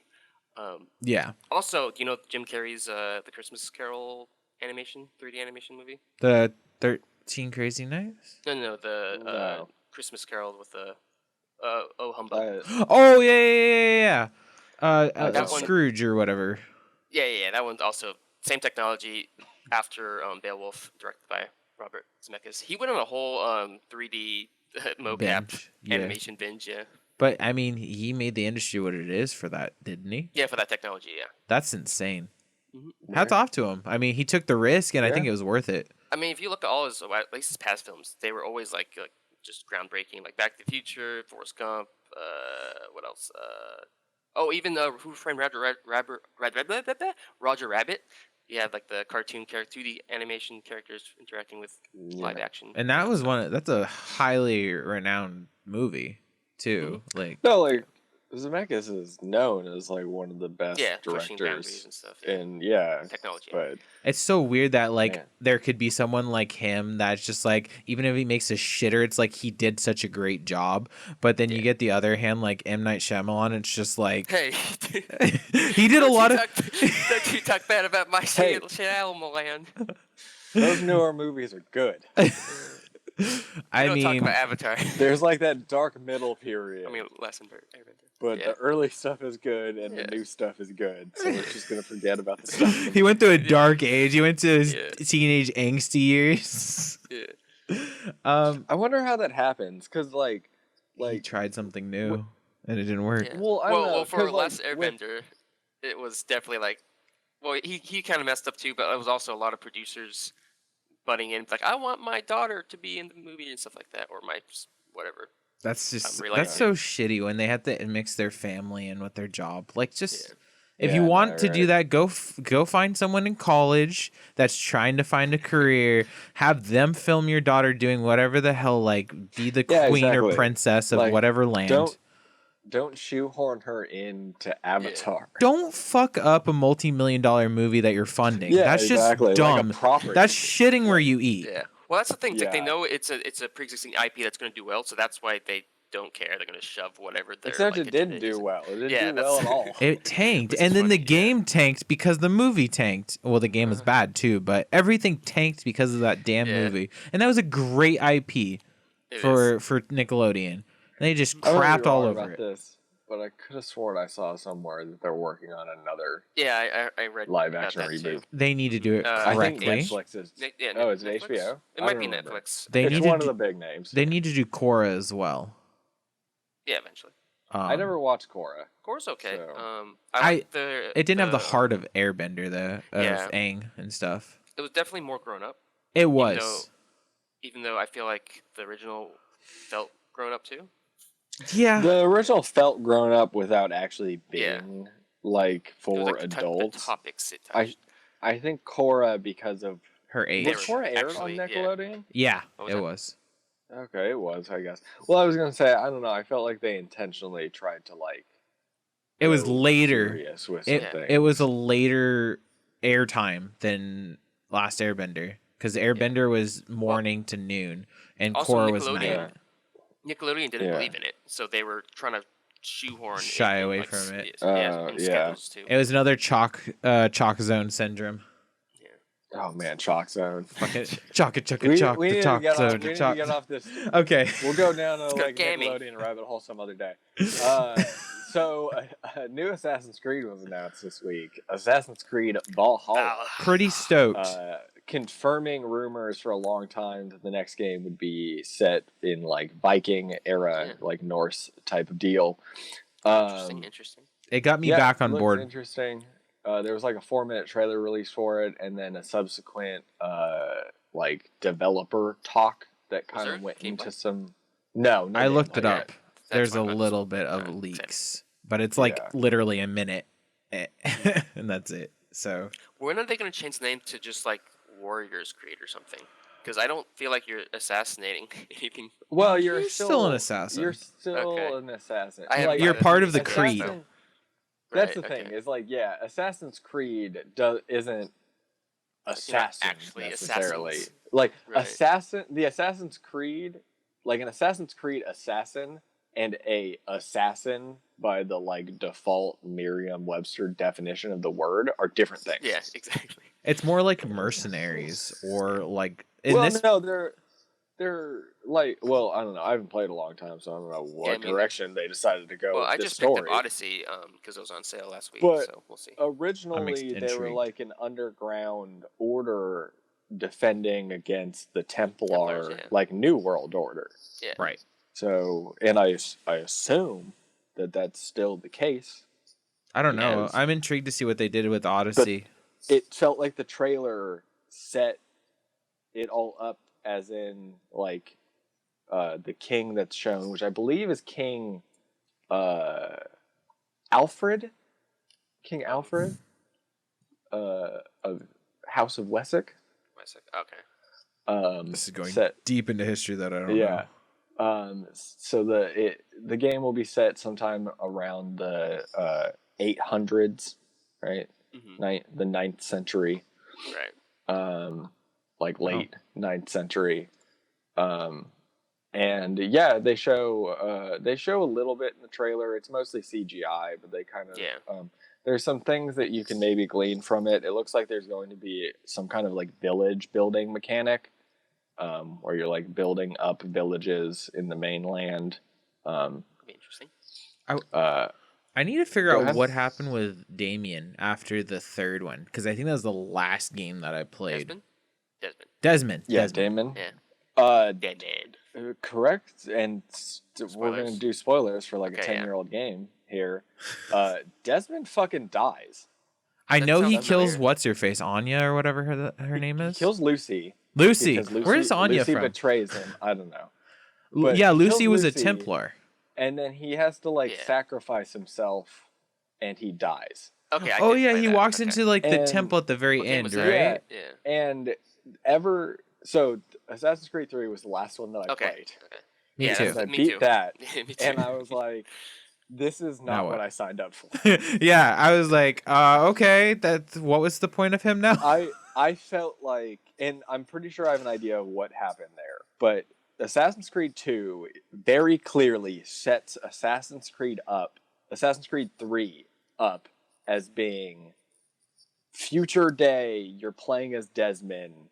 Yeah. Also, do you know Jim Carrey's the Christmas Carol animation, 3D animation movie? The 13 Crazy Nights? No, the No. Christmas Carol with the Oh Humbug. Oh, yeah. That one- Scrooge or whatever. Yeah. That one's also same technology after Beowulf, directed by Robert Zemeckis. He went on a whole 3D mocap Binge, yeah. animation binge. Yeah. But, I mean, he made the industry what it is for that, didn't he? Yeah, for that technology. Yeah. That's insane. Mhm. Hats off to him. I mean, he took the risk, and I Yeah. think it was worth it. I mean, if you look at all his, at least his past films, they were always like just groundbreaking, like Back to the Future, Forrest Gump. What else? Even Who Framed Roger Rabbit. You had like the cartoon character, 2D animation characters interacting with live action. And that's a highly renowned movie, too. Like, No, like Zemeckis is known as like one of the best pushing boundaries directors and stuff. in Technology. but It's so weird that like man. there could be someone like him that's just like, even if he makes a shitter, it's like he did such a great job. But then you get the other hand, like M. Night Shyamalan, it's just like Hey, he did a lot of. Don't you talk bad about my Hey. Shyamalan. Those newer movies are good. I Don't talk mean, about Avatar. There's like that dark middle period. I mean, less than Airbender. But Yeah. the early stuff is good and Yeah. the new stuff is good. So we're just gonna forget about the stuff. he went through a dark age. He went to his Yeah. teenage angsty years. Yeah. I wonder how that happens, cause He tried something new and it didn't work. Yeah. Well, I don't know, well, for 'cause, Last like, Airbender, it was definitely like, well, he kind of messed up too, but it was also a lot of producers butting in, like, I want my daughter to be in the movie and stuff like that, or my whatever. That's just really that's like so shitty when they have to mix their family in with their job. Like, just Yeah. if Yeah, you no, want to do right. that, go find someone in college that's trying to find a career. Have them film your daughter doing whatever the hell, like be the Yeah, queen or exactly. princess of Like, whatever land. Don't shoehorn her into Avatar. Don't fuck up a multi-million-dollar movie that you're funding. Yeah, that's exactly. just dumb. Like a property. That's shitting where you eat. Yeah. Well, that's the thing. It's like they Yeah. know it's a pre-existing IP that's going to do well, so that's why they don't care. They're going to shove whatever. Their, Except like, it didn't agenda is. do well. It didn't Yeah, do well at that's- all. It tanked, Which and is then the funny, yeah. game tanked because the movie tanked. Well, the game was bad too, but everything tanked because of that damn Yeah. movie. And that was a great IP It for Nickelodeon. And they just I might be crapped all wrong over about it. this, but I could have sworn I saw somewhere that they're working on another Yeah, I read live about action that reboot. too. They need to do it I I think correctly. Netflix is. Yeah, Oh, is it Netflix? HBO? It I might don't be remember. Netflix. They It's need one to of the big names. They need to do Korra as well. Yeah, eventually. I never watched Korra. Core's okay. So- I like the. It didn't have the heart of Airbender, though, of Yeah. Aang and stuff. It was definitely more grown up. It was. Even though I feel like the original felt grown up too. Yeah. The original felt grown up without actually Yeah. being like It was, for like, the adults. topics it I touched. I think Korra because of Her age. was Korra aired actually, on yeah. Nickelodeon? Yeah, What was it that? was. Okay, it was, I guess. Well, I was gonna say I don't know. I felt like they intentionally tried to like. It was go later. serious with some It things. was a later airtime than Last Airbender because Airbender was morning to noon and Also, Korra was Nickelodeon- night. Nickelodeon didn't Yeah. believe in it, so they were trying to shoehorn Shy it in, away like, from it. Yeah, in Yeah. schedules too. It was another chalk zone syndrome. Oh man, Chalk Zone. Fucking chalk it, We, chalk we the need to chalk get off. zone, We need to chalk. get off this. Okay. We'll go down to go like gaming. Nickelodeon rabbit hole some other day. So a new Assassin's Creed was announced this week. Assassin's Creed Valhalla. Pretty stoked. Confirming rumors for a long time that the next game would be set in like Viking era, Yeah. like Norse type of deal. Interesting. It got me Yeah, back on looks board. Interesting. There was like a 4-minute trailer release for it, and then a subsequent like developer talk that kind there of went gameplay? into some. No, I looked it gameplay. up. There's what a I was- little bit of Alright, leaks, but it's like Yeah. literally a minute, and that's it. So When are they going to change the name to just like Warriors Creed or something? Because I don't feel like you're assassinating anything. Well, you're You're still an assassin. You're still Okay. an assassin. I haven't you're played part it. of the Assassin- creed. That's Right, the thing. okay. Is like, yeah, Assassin's Creed isn't assassins actually necessarily. assassins. Like Right. the Assassin's Creed, like an Assassin's Creed assassin and a assassin by the like default Merriam-Webster definition of the word are different things. Yeah, exactly. It's more like mercenaries or like in well, this. no, they're like, well, I don't know. I haven't played a long time, so I don't know what Yeah, I mean- direction they decided to go Well, with I this just story. picked up Odyssey because it was on sale last week, But- so we'll see. Originally, they were intrigued. like an underground order defending against the Templar, Templars, yeah. like New World Order. Yeah. Right. So, and I assume that that's still the case. I don't know. Yes. I'm intrigued to see what they did with Odyssey. It felt like the trailer set it all up as in like the king that's shown, which I believe is King Alfred. King Alfred of House of Wessex. Okay. This is going set deep into history that I don't yeah. So the game will be set sometime around the 800s, right? The 9th century, Right. like late 9th century. And yeah, they show a little bit in the trailer. It's mostly CGI, but they kind of there's some things that you can maybe glean from it. It looks like there's going to be some kind of like village building mechanic, where you're like building up villages in the mainland. Be interesting. I need to figure Go out ahead. what happened with Damien after the third one, because I think that was the last game that I played. Desmond. Yeah, Desmond. Damon. Yeah. Desmond. Correct. And we're going to do spoilers for like a Okay, 10-year-old game here. Desmond fucking dies. I That know he sounds kills familiar. what's her face, Anya or whatever her name He is. kills Lucy. Lucy. Because Where's Anya Lucy from? betrays him. I don't know. But Yeah, he Lucy kills was a Lucy, Templar. And then he has to like Yeah. sacrifice himself, and he dies. Okay. I Oh did yeah, play he that. walks Okay. into like the And temple at the very What game end, was that? right? Yeah. And so Assassin's Creed 3 was the last one that I Okay. played. Okay. Me Yeah, too. And I Me beat too. that, Me too. and I was like, "This is Now not what? what I signed up for." Yeah, I was like, okay, what was the point of him now? I felt like, and I'm pretty sure I have an idea of what happened there, but Assassin's Creed 2 very clearly sets Assassin's Creed 3 up as being future day. You're playing as Desmond,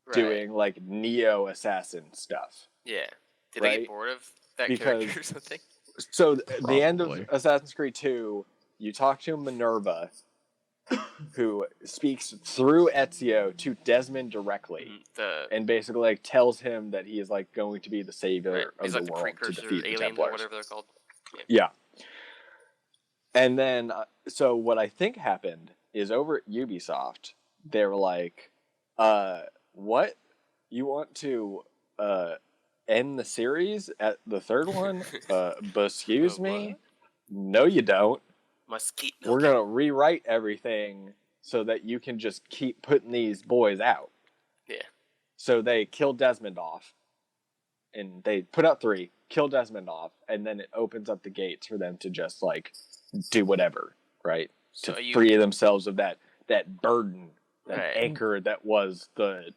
Right. doing like neo assassin stuff. Yeah. Did they Right? get bored of that Because- character or something? So the end of Probably. Assassin's Creed 2, you talk to Minerva, who speaks through Ezio to Desmond directly, and basically like tells him that he is like going to be the savior Right. of He's the like the world to precursor defeat the aliens or Templars. whatever they're called. Yeah. And then, so what I think happened is over at Ubisoft, they were like, what? You want to end the series at the third one? But excuse me? What? No, you don't. Mesquite. We're going to rewrite everything so that you can just keep putting these boys out. Yeah. So they killed Desmond off. And they put out 3, kill Desmond off, and then it opens up the gates for them to just like do whatever, right? So to you- free themselves of that burden, that Right. anchor that was the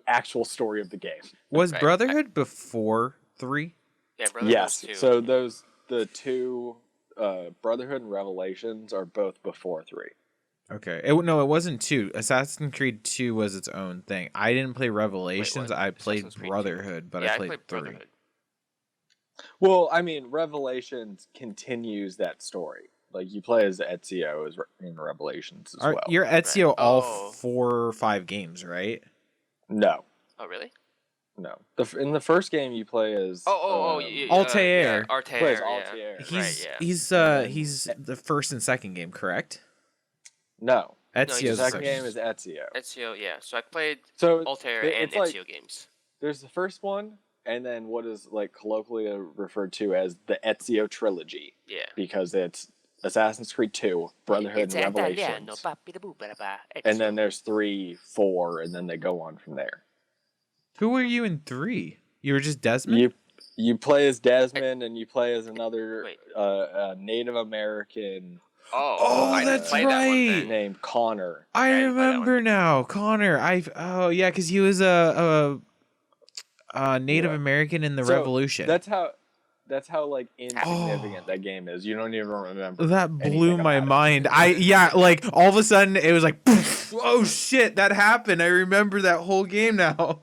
actual story of the game. Was Right. Brotherhood before 3? Yeah, Brotherhood Yes. was 2. So the 2 Brotherhood and Revelations are both before 3. Okay. No, it wasn't 2. Assassin's Creed 2 was its own thing. I didn't play Revelations. what? I played Assassin's Creed 2. Brotherhood, but yeah, I played 3. Brotherhood. Well, I mean, Revelations continues that story. Like you play as Ezio in Revelations as well. You're Ezio all Oh. 4 or 5 games, right? No. Oh, really? No. In the first game, you play as Altair. Yeah, Altair. plays Yeah. Altair. He's the first and second game, correct? No. Ezio's The the second second game is Ezio. Ezio, yeah. So I played So Altair it's and like, Ezio games. there's the first one, and then what is like colloquially referred to as the Ezio trilogy, Yeah. because it's Assassin's Creed 2, Brotherhood, and Revelations. And then there's 3, 4, and then they go on from there. Who were you in 3? You were just Desmond? You play as Desmond, and you play as another Wait. Native American Oh, I didn't that's play that one right. then. named Connor. I Yeah, I didn't play that remember now. Connor. Yeah, because he was a Native Yeah. American in the So, Revolution. That's how like insignificant that game is. You don't even remember. That blew anything my about it. mind. Like all of a sudden it was like, oh shit, that happened. I remember that whole game now.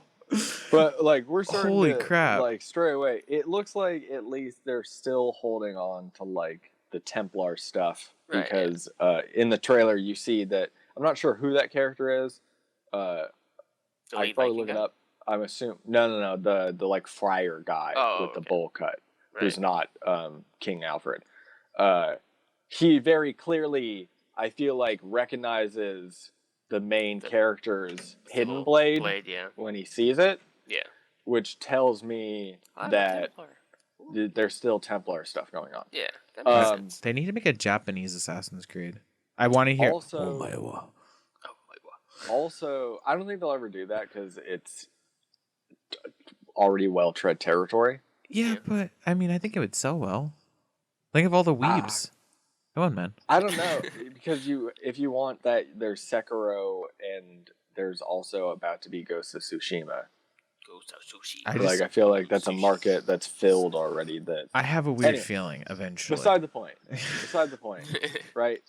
But like we're starting Holy to, crap. like straight away. It looks like at least they're still holding on to like the Templar stuff, Right, because in the trailer you see that I'm not sure who that character is. The I lead probably Viking look it guy? up. I'm assuming no, the like friar guy with the okay. bowl cut, who's Right. not King Alfred. He very clearly, I feel like, recognizes the main character's hidden Little blade yeah. when he sees it, Yeah. which tells me I'm a that Templar. there's still Templar stuff going on. Yeah, that makes Um, sense. They need to make a Japanese Assassin's Creed. I want to hear. Also- Oh my wa. Oh my god. Also, I don't think they'll ever do that because it's already well tread territory. Yeah, but I mean, I think it would sell well. Think of all the weebs. Come on, man. I don't know because if you want that, there's Sekiro and there's also about to be Ghost of Tsushima. Ghost of Sushi. Like I feel like that's a market that's filled already. That I have a weird feeling eventually. Beside the point. Right?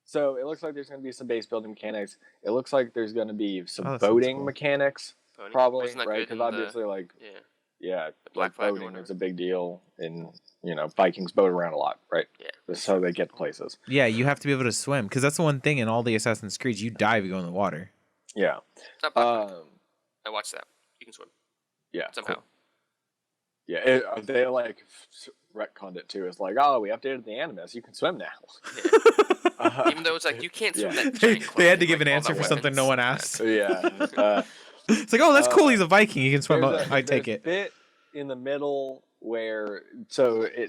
So it looks like there's going to be some base building mechanics. It looks like there's going to be some boating mechanics, probably, right? Because obviously, Black Flag boating is a big deal, and Vikings boat around a lot, right? Yeah, that's how they get places. Yeah, you have to be able to swim because that's the one thing in all the Assassin's Creed. You dive, you go in the water. Yeah. It's not Black Flag. I watched that. You can swim. Yeah. Somehow. Cool. Yeah, they retconned it too. It's like, oh, we updated the animus. You can swim now. Yeah. Even though it's like you can't swim that giant they had to give an answer for something no one asked. Yeah. It's like, oh, that's cool. He's a Viking. He can swim. I take it. There's a bit in the middle where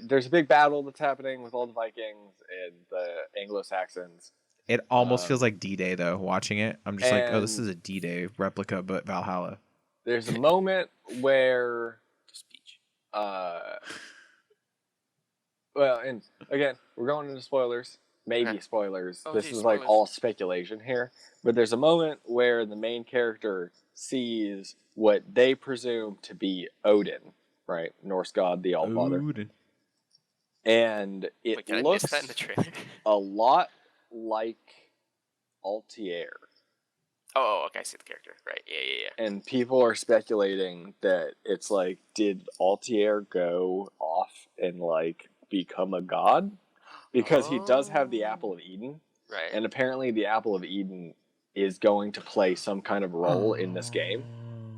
there's a big battle that's happening with all the Vikings and the Anglo-Saxons. It almost feels like D-Day though. Watching it, I'm just like, oh, this is a D-Day replica, but Valhalla. There's a moment where, well, and again, we're going into spoilers. Maybe spoilers. This is like all speculation here. But there's a moment where the main character sees what they presume to be Odin, right? Norse god, the Allfather. And it looks that in the trailer? a lot like Altair. Oh, okay, I see the character. Right, yeah. And people are speculating that it's like, did Altair go off and like become a god? Because he does have the Apple of Eden. Right. And apparently the Apple of Eden is going to play some kind of role in this game.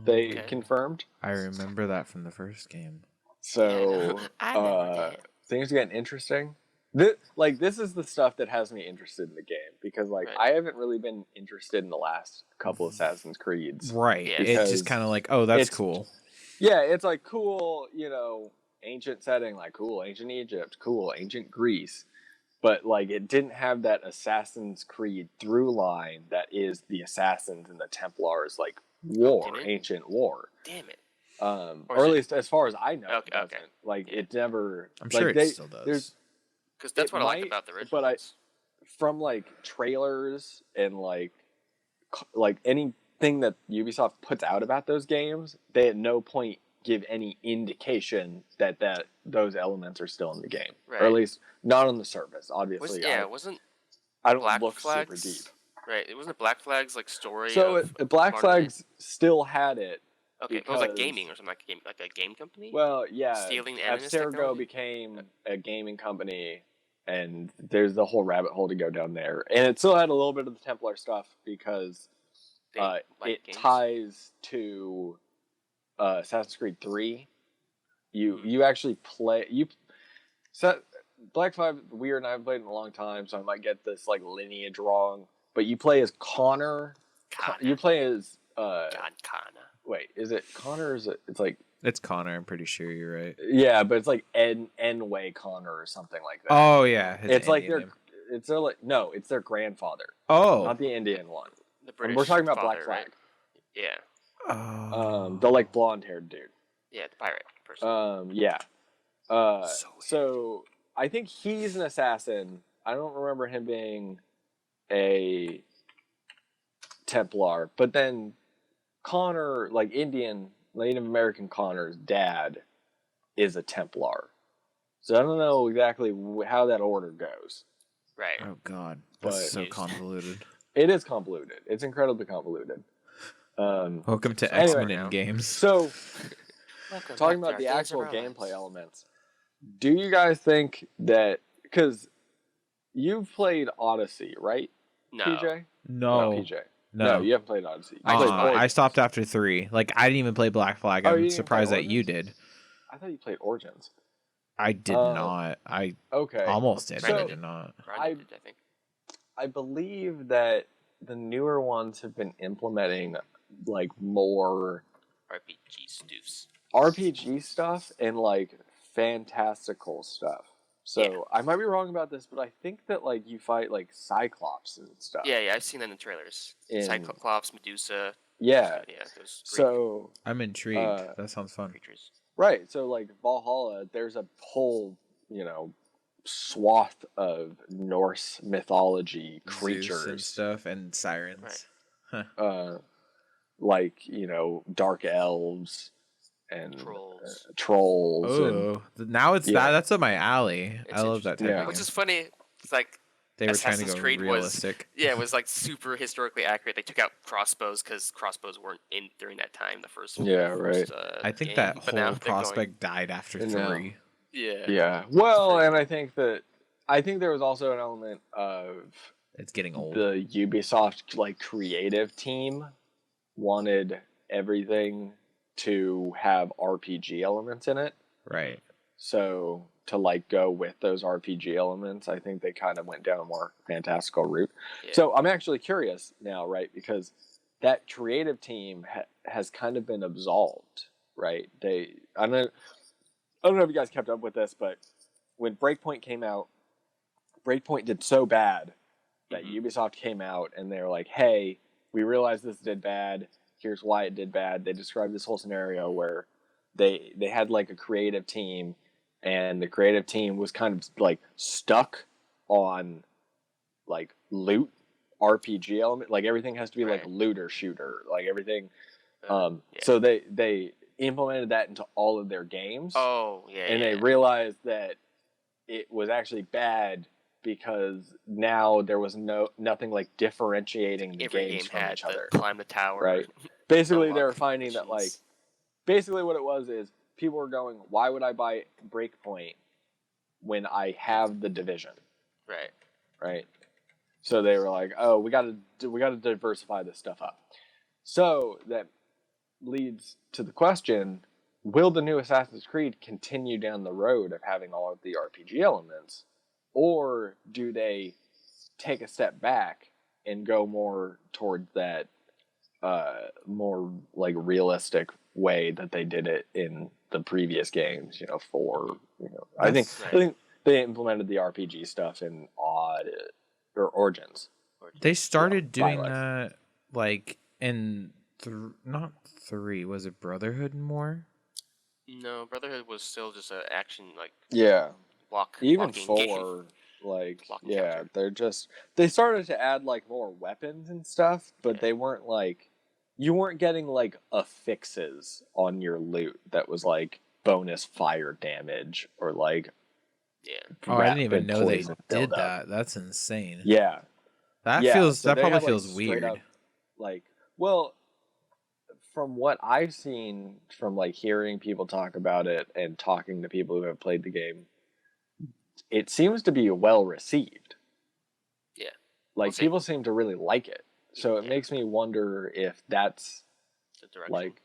They confirmed. I remember that from the first game. So, things are getting interesting. This is the stuff that has me interested in the game. Because, I haven't really been interested in the last couple Assassin's Creeds. Right. It's just kind of like, oh, that's cool. Yeah, it's like cool, ancient setting, like cool, ancient Egypt, cool, ancient Greece. But, it didn't have that Assassin's Creed through line that is the Assassins and the Templars, war, ancient war. Damn it. Or at least as far as I know, it doesn't. It never... I'm sure it still does. Because that's what I like about the original. But from, trailers and, anything that Ubisoft puts out about those games, they at no point give any indication that those elements are still in the game, or at least not on the surface. Obviously, I don't Black look Flags, super deep. Right, it wasn't Black Flags story. So Black Flags still had it. Okay, it was like gaming or something, like a game company. Well, yeah, stealing the animus Abstergo became a gaming company, and there's the whole rabbit hole to go down there. And it still had a little bit of the Templar stuff because it ties to Assassin's Creed 3. You actually play Black Flag weird, and I haven't played in a long time, so I might get this lineage wrong. But you play as Connor. You play as Connor. Wait, is it Connor? Or is it? It's Connor. I'm pretty sure you're right. Yeah, but it's N-Way Connor or something like that. Oh yeah, it's it's their grandfather. Oh, not the Indian one. The British. We're talking about Black father, Flag. Right? Yeah. The blonde-haired dude. Yeah, the pirate person. Yeah. So I think he's an assassin. I don't remember him being a Templar, but then Connor, Indian Native American Connor's dad, is a Templar. So I don't know exactly how that order goes. Right. Oh God, that's so convoluted. It is convoluted. It's incredibly convoluted. Welcome to X-Men in games. So, talking about the actual gameplay elements, do you guys think that, because you've played Odyssey, right? No. PJ? No. PJ. No, you haven't played Odyssey. I stopped after 3. I didn't even play Black Flag. I'm surprised that you did. I thought you played Origins. I did not. I almost did, but I did not. I think. I believe that the newer ones have been implementing more RPG stuff and fantastical stuff. So I might be wrong about this, but I think that you fight Cyclops and stuff. Yeah, I've seen that in the trailers. Cyclops, Medusa, Yeah. Yeah, those Greek So I'm intrigued. That sounds fun. creatures. right. So like Valhalla, there's a whole swath of Norse mythology Zeus and creatures, stuff and sirens. like dark elves and Trolls. and Now it's Yeah. that's up my alley. It's I love that type Yeah. of Which game. is funny. It's like They were trying to Assassin's go Creed realistic. was like super historically accurate. They took out crossbows because crossbows weren't in during that time. The first I think game. that But whole now they're going- prospect died after And now- 3. yeah. Well, and I think there was also an element of It's getting old. the Ubisoft like creative team wanted everything to have RPG elements in it. Right. So to like go with those RPG elements, I think they kind of went down a more fantastical route. Yeah. So I'm actually curious now, right? Because that creative team has kind of been absolved, right? I don't know if you guys kept up with this, but when Breakpoint came out, Breakpoint did so bad that Ubisoft came out and they're like, "Hey, we realized this did bad. Here's why it did bad." They described this whole scenario where they had like a creative team, and the creative team was kind of like stuck on like loot RPG element. Like everything has to be like Right. looter shooter, like everything. Yeah. So they implemented that into all of their games. Oh yeah. And they realized that it was actually bad because now there was nothing like differentiating the every games game from had each to other. climb the tower. Right. Basically, they were unlock finding that like missions. basically what it was is people were going, "Why would I buy Breakpoint when I have the Division?" Right. Right. So they were like, "Oh, we got to diversify this stuff up." So that leads to the question: will the new Assassin's Creed continue down the road of having all of the RPG elements, or do they take a step back and go more towards that more like realistic way that they did it in the previous games? I think they implemented the RPG stuff in Origins. They started doing Twilight. that like in not 3, was it Brotherhood more? No, Brotherhood was still just an action like Yeah. Even blocking 4, game. like Blocking yeah, capture. they started to add like more weapons and stuff, but they weren't like you weren't getting like affixes on your loot that was like bonus fire damage or like Yeah. Oh, I didn't even rapid know they poison did buildup. that. That's insane. Yeah. That Yeah, so they probably had, like, feels straight weird. up, like, well, from what I've seen from like hearing people talk about it and talking to people who have played the game, it seems to be well received. Yeah. Like We'll see. people seem to really like it. So it Yeah. makes me wonder if that's The direction. like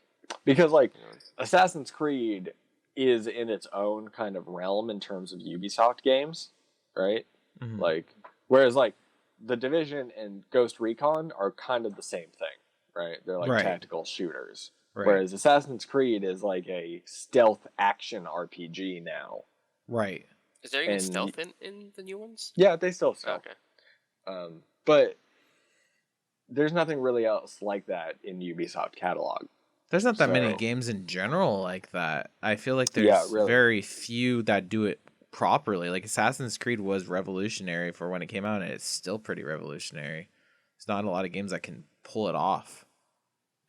because like you know. Assassin's Creed is in its own kind of realm in terms of Ubisoft games, right? Mhm. Like whereas like The Division and Ghost Recon are kind of the same thing, right? They're like Right. tactical shooters. Right. Whereas Assassin's Creed is like a stealth action RPG now. Right. Is there even and- stealth in the new ones? Yeah, they still Oh, stealth. okay. But there's nothing really else like that in Ubisoft catalog. There's not that many So- games in general like that. I feel like there's Yeah, really. very few that do it properly. Like Assassin's Creed was revolutionary for when it came out, and it's still pretty revolutionary. There's not a lot of games that can pull it off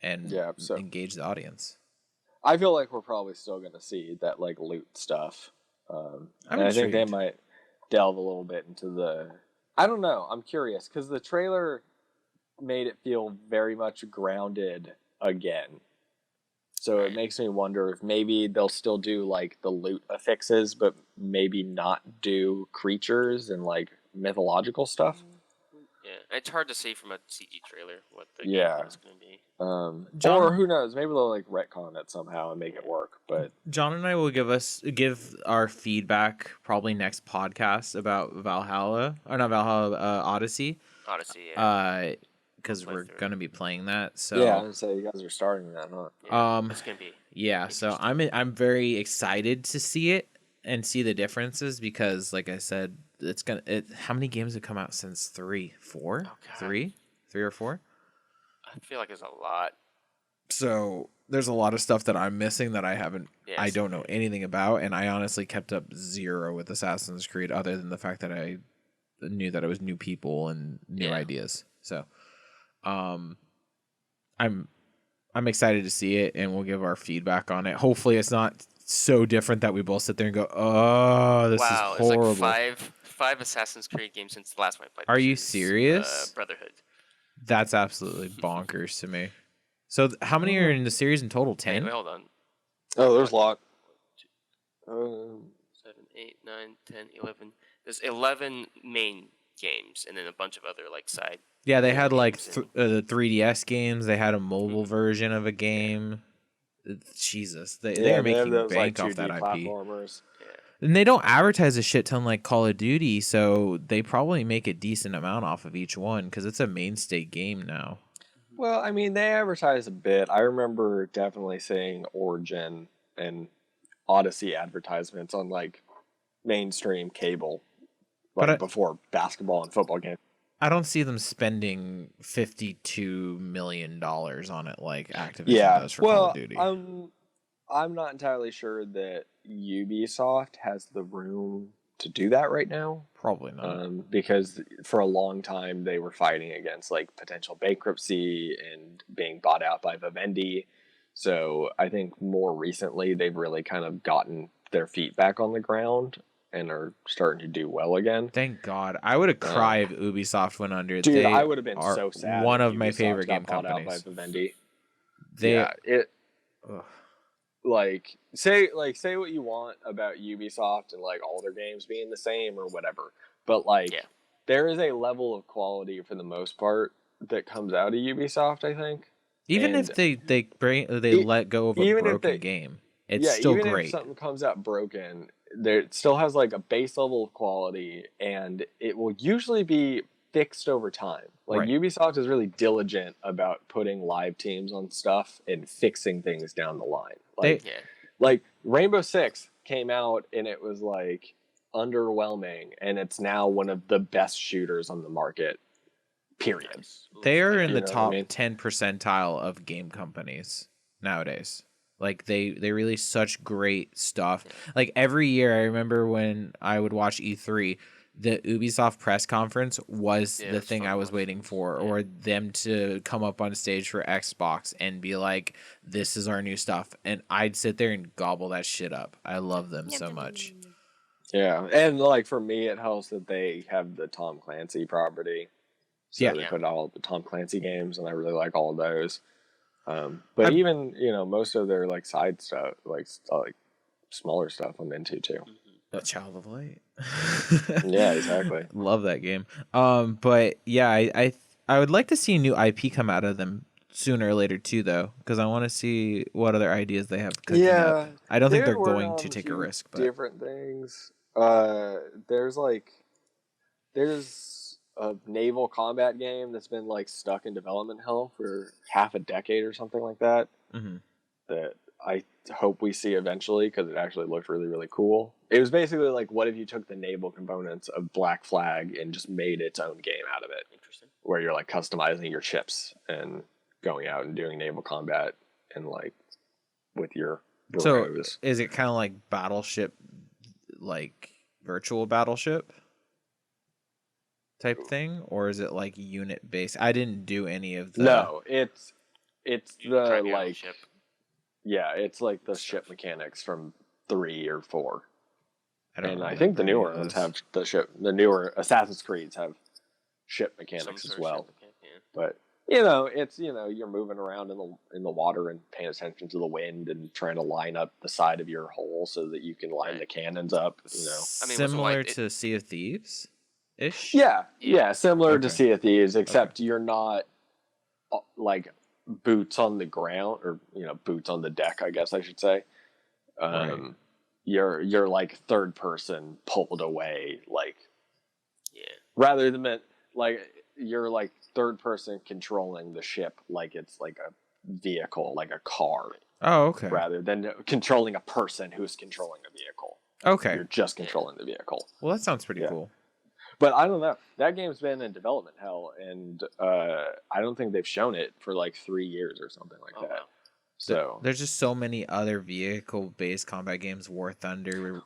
and Yeah, so- engage the audience. I feel like we're probably still going to see that like loot stuff. I'm And I think they intrigued. might delve a little bit into I don't know. I'm curious because the trailer made it feel very much grounded again. So it Right. makes me wonder if maybe they'll still do like the loot affixes, but maybe not do creatures and like mythological stuff. Yeah, it's hard to see from a CG trailer what the Yeah. gameplay is going to be. John- Or who knows? Maybe they'll like retcon it somehow and make it work. But John and I will give our feedback probably next podcast about Valhalla or not Valhalla Odyssey. Odyssey, yeah. Because we're Playthrough. gonna be playing that. So yeah, I would say you guys are starting that, huh? Yeah, it's going to be. yeah, so I'm very excited to see it and see the differences because, like I said, how many games have come out since 3, 4, Oh, God. 3 or 4? I feel like it's a lot. So there's a lot of stuff that I'm missing that I haven't. I Yes. don't know anything about, and I honestly kept up zero with Assassin's Creed, other than the fact that I knew that it was new people and new Yeah. ideas. So, I'm excited to see it, and we'll give our feedback on it. Hopefully, it's not so different that we both sit there and go, "Oh, this Wow, is it's horrible." like five Assassin's Creed games since the last one I played. Are which you is, serious? Brotherhood. That's absolutely bonkers to me. So, how many are in the series in total? Wait, 10? hold on. Oh, there's a lot. 7, 8, 9, 10, 11. There's 11 main games, and then a bunch of other like side. Yeah, they little had like games and- the 3DS games. They had a mobile Mhm. version of a game. Jesus, they Yeah, are they have making those like bank off 2D that IP. platformers. Yeah. And they don't advertise a shit ton like Call of Duty, so they probably make a decent amount off of each one because it's a mainstay game now. Well, I mean, they advertise a bit. I remember definitely seeing Origin and Odyssey advertisements on like mainstream cable, But like I- before basketball and football games. I don't see them spending $52 million on it like Activision Yeah, does for Call well, of Duty. I'm not entirely sure that Ubisoft has the room to do that right now. Probably not. Because for a long time they were fighting against like potential bankruptcy and being bought out by Vivendi. So I think more recently they've really kind of gotten their feet back on the ground and are starting to do well again. Thank God. I would have cried if Ubisoft went under. Dude, They I would have been are so sad. one if of my Ubisoft favorite got game bought out by companies. Vivendi. They Yeah, it ugh. like say what you want about Ubisoft and like all their games being the same or whatever, but like Yeah. there is a level of quality for the most part that comes out of Ubisoft, I think. Even And if they let go of a even if broken they- game, it's still even if great. something comes out broken, there it still has like a base level of quality, and it will usually be fixed over time. Like Right. Ubisoft is really diligent about putting live teams on stuff and fixing things down the line. Like Yeah. like Rainbow Six came out and it was like underwhelming, and it's now one of the best shooters on the market. Period. Nice. They are in You the know what I top mean? 10 percentile of game companies nowadays. Like they release such great stuff. Like every year, I remember when I would watch E3, the Ubisoft press conference was Yeah, the it's thing fun I to was watch. waiting for, Yeah. or them to come up on stage for Xbox and be like, "This is our new stuff," and I'd sit there and gobble that shit up. I love them so much. Yeah, and like for me, it helps that they have the Tom Clancy property. So Yeah. they put out all the Tom Clancy games, and I really like all of those. But even most of their like side stuff, like smaller stuff, I'm into too. A Child of Light. Yeah, exactly. Love that game. But yeah, I would like to see a new IP come out of them sooner or later too, though, because I want to see what other ideas they have cooking up. I don't think they're working going on to take a few risk, but different things. There's a naval combat game that's been like stuck in development hell for half a decade or something like that. Mhm. That I hope we see eventually because it actually looked really, really cool. It was basically like, what if you took the naval components of Black Flag and just made its own game out of it, Interesting. where you're like customizing your ships and going out and doing naval combat and like with your so bros. is it kind of like Battleship, like virtual Battleship type thing, or is it like unit based? I didn't do any of the. No, it's You the drive your own like ship. yeah, it's like the Stuff. ship mechanics from 3 or 4. I don't And I remember think the any newer of ones those. have the newer Assassin's Creeds have ship Some mechanics as sort of well. ship, okay, yeah. But it's you're moving around in the water and paying attention to the wind and trying to line up the side of your hull so that you can line Right. the cannons up. I mean, was it Similar like to Sea of Thieves, ish. Yeah, similar to Okay. Sea of Thieves, except you're not like boots on the ground or boots on the deck, I guess I should say. Right. You're like third person pulled away, like Yeah. rather than like you're like third person controlling the ship like it's like a vehicle, like a car, Oh, okay. rather than controlling a person who's controlling a vehicle. Okay. You're just controlling the vehicle. Well, that sounds pretty Yeah. cool. But I don't know. That game's been in development hell, and I don't think they've shown it for like 3 years or something like Oh that. wow. So there's just so many other vehicle-based combat games. War Thunder.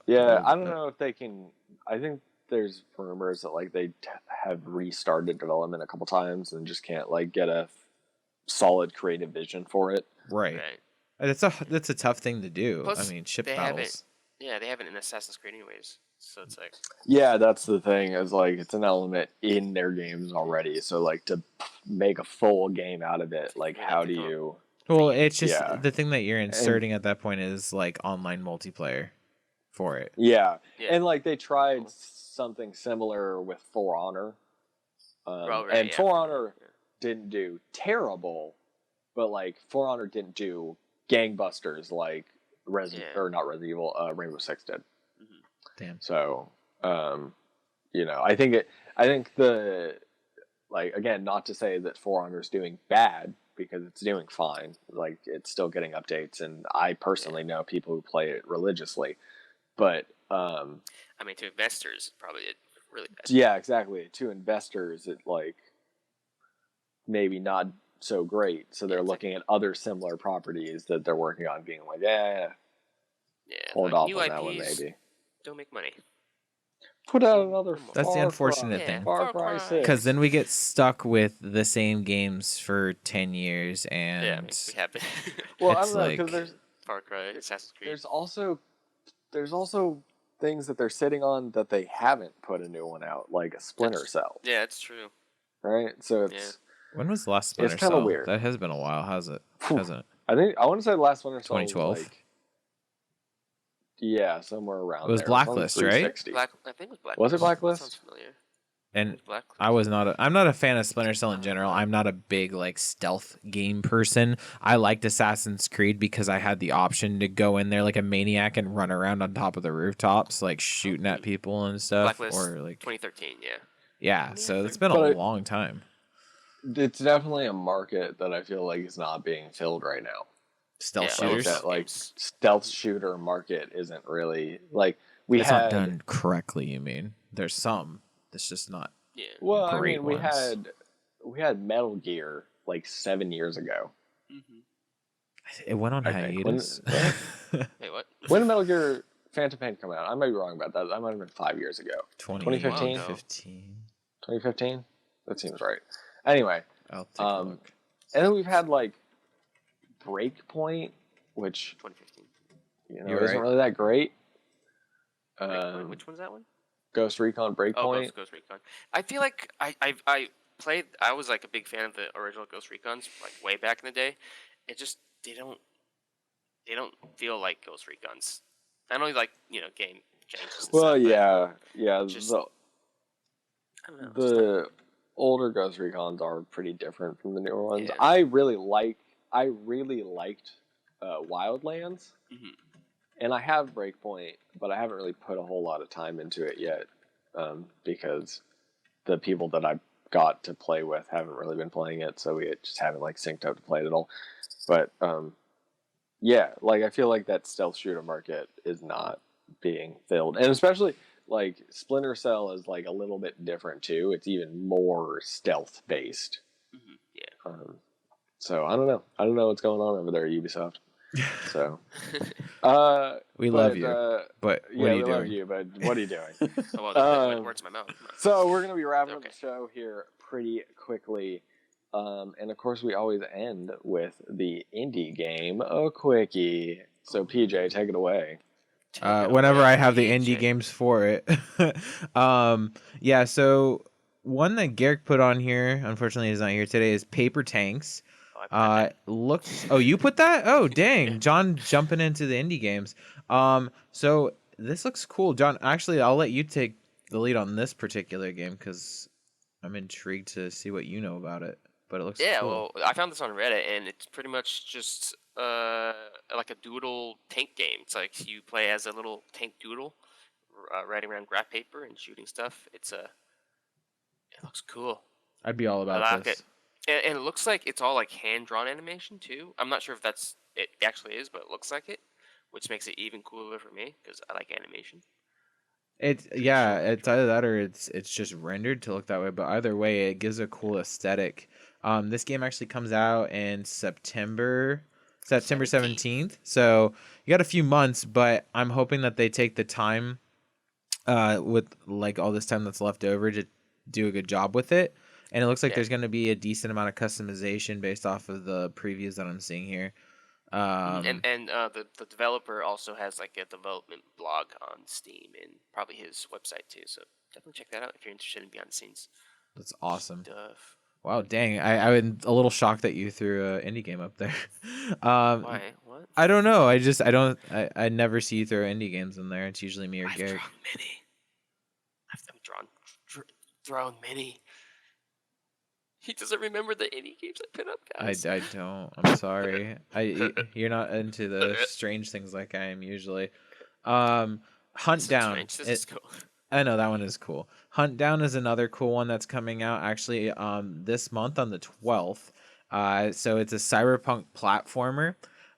yeah, I don't know if they can. I think there's rumors that like they have restarted development a couple times and just can't like get a solid creative vision for it. Right. That's a tough thing to do. Plus, I mean, ship they battles. they have it in Assassin's Creed anyways. So it's like, Yeah, that's the thing. Is like it's an element in their games already. So like to make a full game out of it, like how do you? Well, it's just Yeah. the thing that you're inserting at that point is like online multiplayer for it. Yeah, yeah. and like they tried something similar with For Honor, and For Honor didn't do terrible, but like For Honor didn't do gangbusters like or not Resident Evil, Rainbow Six did. Damn. So, you know, I think the like again, not to say that For Honor is doing bad because it's doing fine. Like it's still getting updates, and I personally know people who play it religiously. But I mean, to investors, probably it really bad. Yeah, exactly. To investors, it like maybe not so great. So they're looking at other similar properties that they're working on, being like, hold off on that one, maybe. Don't make money. Put out another. That's the unfortunate thing. Far Cry 6. Because then we get stuck with the same games for 10 years, and Yeah, I mean, we have been. Well, I it's don't know because like- there's Far Cry, Assassin's Creed. there's also things that they're sitting on that they haven't put a new one out, like a Splinter Cell, Yeah, it's true. right? So it's when was the last Splinter It's kinda Cell? weird. That has been a while, hasn't it? Hasn't it? I want to say the last Splinter Cell 2012? was like, yeah, somewhere around It was there. Blacklist, It's on right? 360. I think it was Blacklist. Was it Blacklist? Sounds familiar. And Blacklist. I'm not a fan of Splinter Cell in general. I'm not a big like stealth game person. I liked Assassin's Creed because I had the option to go in there like a maniac and run around on top of the rooftops, like shooting at people and stuff. Blacklist, Or like 2013, yeah. yeah. So it's been a long time. It's definitely a market that I feel like is not being filled right now. Stealth Yeah, Like shooters. that, like stealth shooter market isn't really like we It's had. not done correctly. You mean there's some. It's just not. Yeah. Well, I great mean, we ones. had Metal Gear like 7 years ago. It went on I think. hiatus. Wait, what? When did Metal Gear Phantom Pain come out? I might be wrong about that. That might have been 5 years ago. 2015. 2015? That seems right. Anyway, I'll take a look. and then we've had like Breakpoint, which 2015. You're isn't right. really that great. Which one's that one? Ghost Recon Breakpoint. Oh, Ghost Recon. I feel like I played. I was like a big fan of the original Ghost Recons, like way back in the day. It just they don't feel like Ghost Recons. I know like game changes. And Well, stuff, yeah. just- the I don't know. the older Ghost Recons are pretty different from the newer ones. Yeah. I really liked Wildlands, and I have Breakpoint, but I haven't really put a whole lot of time into it yet because the people that I got to play with haven't really been playing it, so we just haven't like synced up to play it at all. But yeah, like I feel like that stealth shooter market is not being filled, and especially like Splinter Cell is like a little bit different too. It's even more stealth based. Yeah. So I don't know what's going on over there at Ubisoft. So We love you, but yeah, what are we you love doing? you, but what are you doing? Oh, well, that words in my mouth. So we're gonna be wrapping up Okay. the show here pretty quickly. And of course we always end with the indie game, a quickie. So PJ, take it away. Whenever I have the indie games for it. Yeah, so one that Garrick put on here, unfortunately he's not here today, is Paper Tanks. You put that? Oh, dang. John jumping into the indie games. So this looks cool. John, actually, I'll let you take the lead on this particular game because I'm intrigued to see what you know about it. But it looks cool. Well, I found this on Reddit, and it's pretty much just like a doodle tank game. It's like you play as a little tank doodle, riding around graph paper and shooting stuff. It looks cool. I'd be all about I like this. it, and it looks like it's all like hand drawn animation too. I'm not sure if it actually is, but it looks like it, which makes it even cooler for me because I like animation. It's either that or it's just rendered to look that way. But either way, it gives a cool aesthetic. This game actually comes out in September September 17th. So you got a few months, but I'm hoping that they take the time with like all this time that's left over to do a good job with it. And it looks like there's going to be a decent amount of customization based off of the previews that I'm seeing here. The developer also has like a development blog on Steam and probably his website too. So definitely check that out if you're interested in behind the scenes That's awesome. stuff. Wow, dang. I'm a little shocked that you threw an indie game up there. Why? What? I don't know. I never see you throw indie games in there. It's usually me or I've Garrick. drawn many. Drawn many. He doesn't remember the indie games I put up, guys. I don't. I'm sorry. You're not into the strange things like I am usually. Hunt Down. This is cool. I know that one is cool. Hunt Down is another cool one that's coming out actually this month on the 12th. So it's a cyberpunk platformer,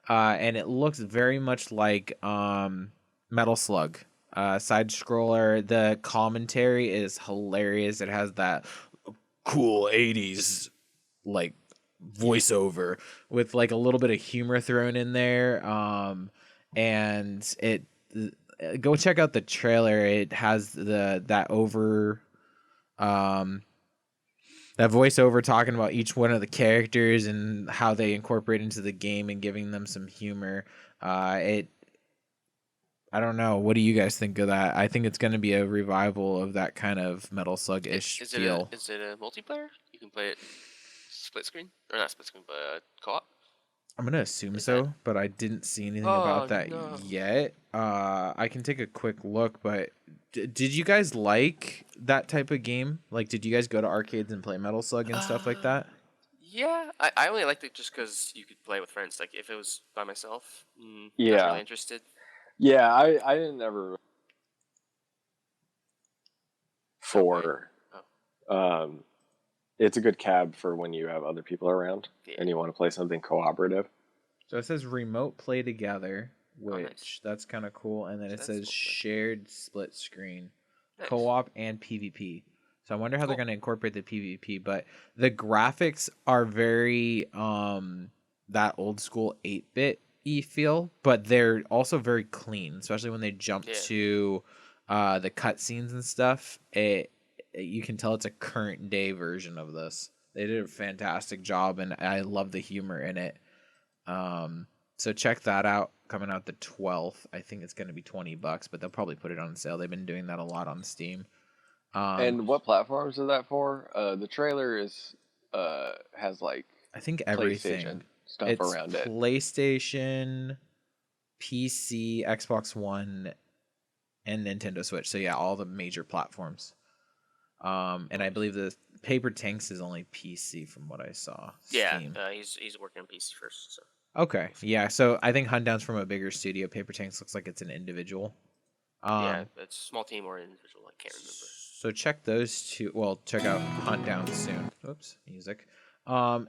and it looks very much like Metal Slug. Side scroller. The commentary is hilarious. It has that cool 80s like voiceover with like a little bit of humor thrown in there. And it go check out the trailer. It has that voiceover talking about each one of the characters and how they incorporate into the game and giving them some humor. I don't know. What do you guys think of that? I think it's going to be a revival of that kind of Metal Slug-ish feel. Is it a multiplayer? You can play it split screen? Or not split screen, but co-op? I'm going to assume so, but I didn't see anything about that yet. I can take a quick look, but did you guys like that type of game? Like, did you guys go to arcades and play Metal Slug and stuff like that? Yeah, I only liked it just because you could play with friends. Like, if it was by myself, not really interested. Yeah, I didn't ever it's a good cab for when you have other people around and you want to play something cooperative. So it says remote play together, which that's kind of cool, and then it says shared split screen, co-op and PvP. So I wonder how they're going to incorporate the PvP, but the graphics are very that old school 8-bit feel, but they're also very clean, especially when they jump to the cutscenes and stuff. You can tell it's a current day version of this. They did a fantastic job, and I love the humor in it. So check that out. Coming out the 12th. I think it's going to be $20, but they'll probably put it on sale. They've been doing that a lot on Steam. And what platforms is that for? The trailer has like I think everything. PlayStation stuff around it. PlayStation, PC, Xbox One, and Nintendo Switch. So yeah, all the major platforms. And I believe the Paper Tanks is only PC from what I saw. Yeah, he's working on PC first. So. Okay, yeah. So I think Hunt Down's from a bigger studio. Paper Tanks looks like it's an individual. Yeah, it's a small team or an individual. I can't remember. So check those two. Well, check out Hunt Down soon. Oops, music. And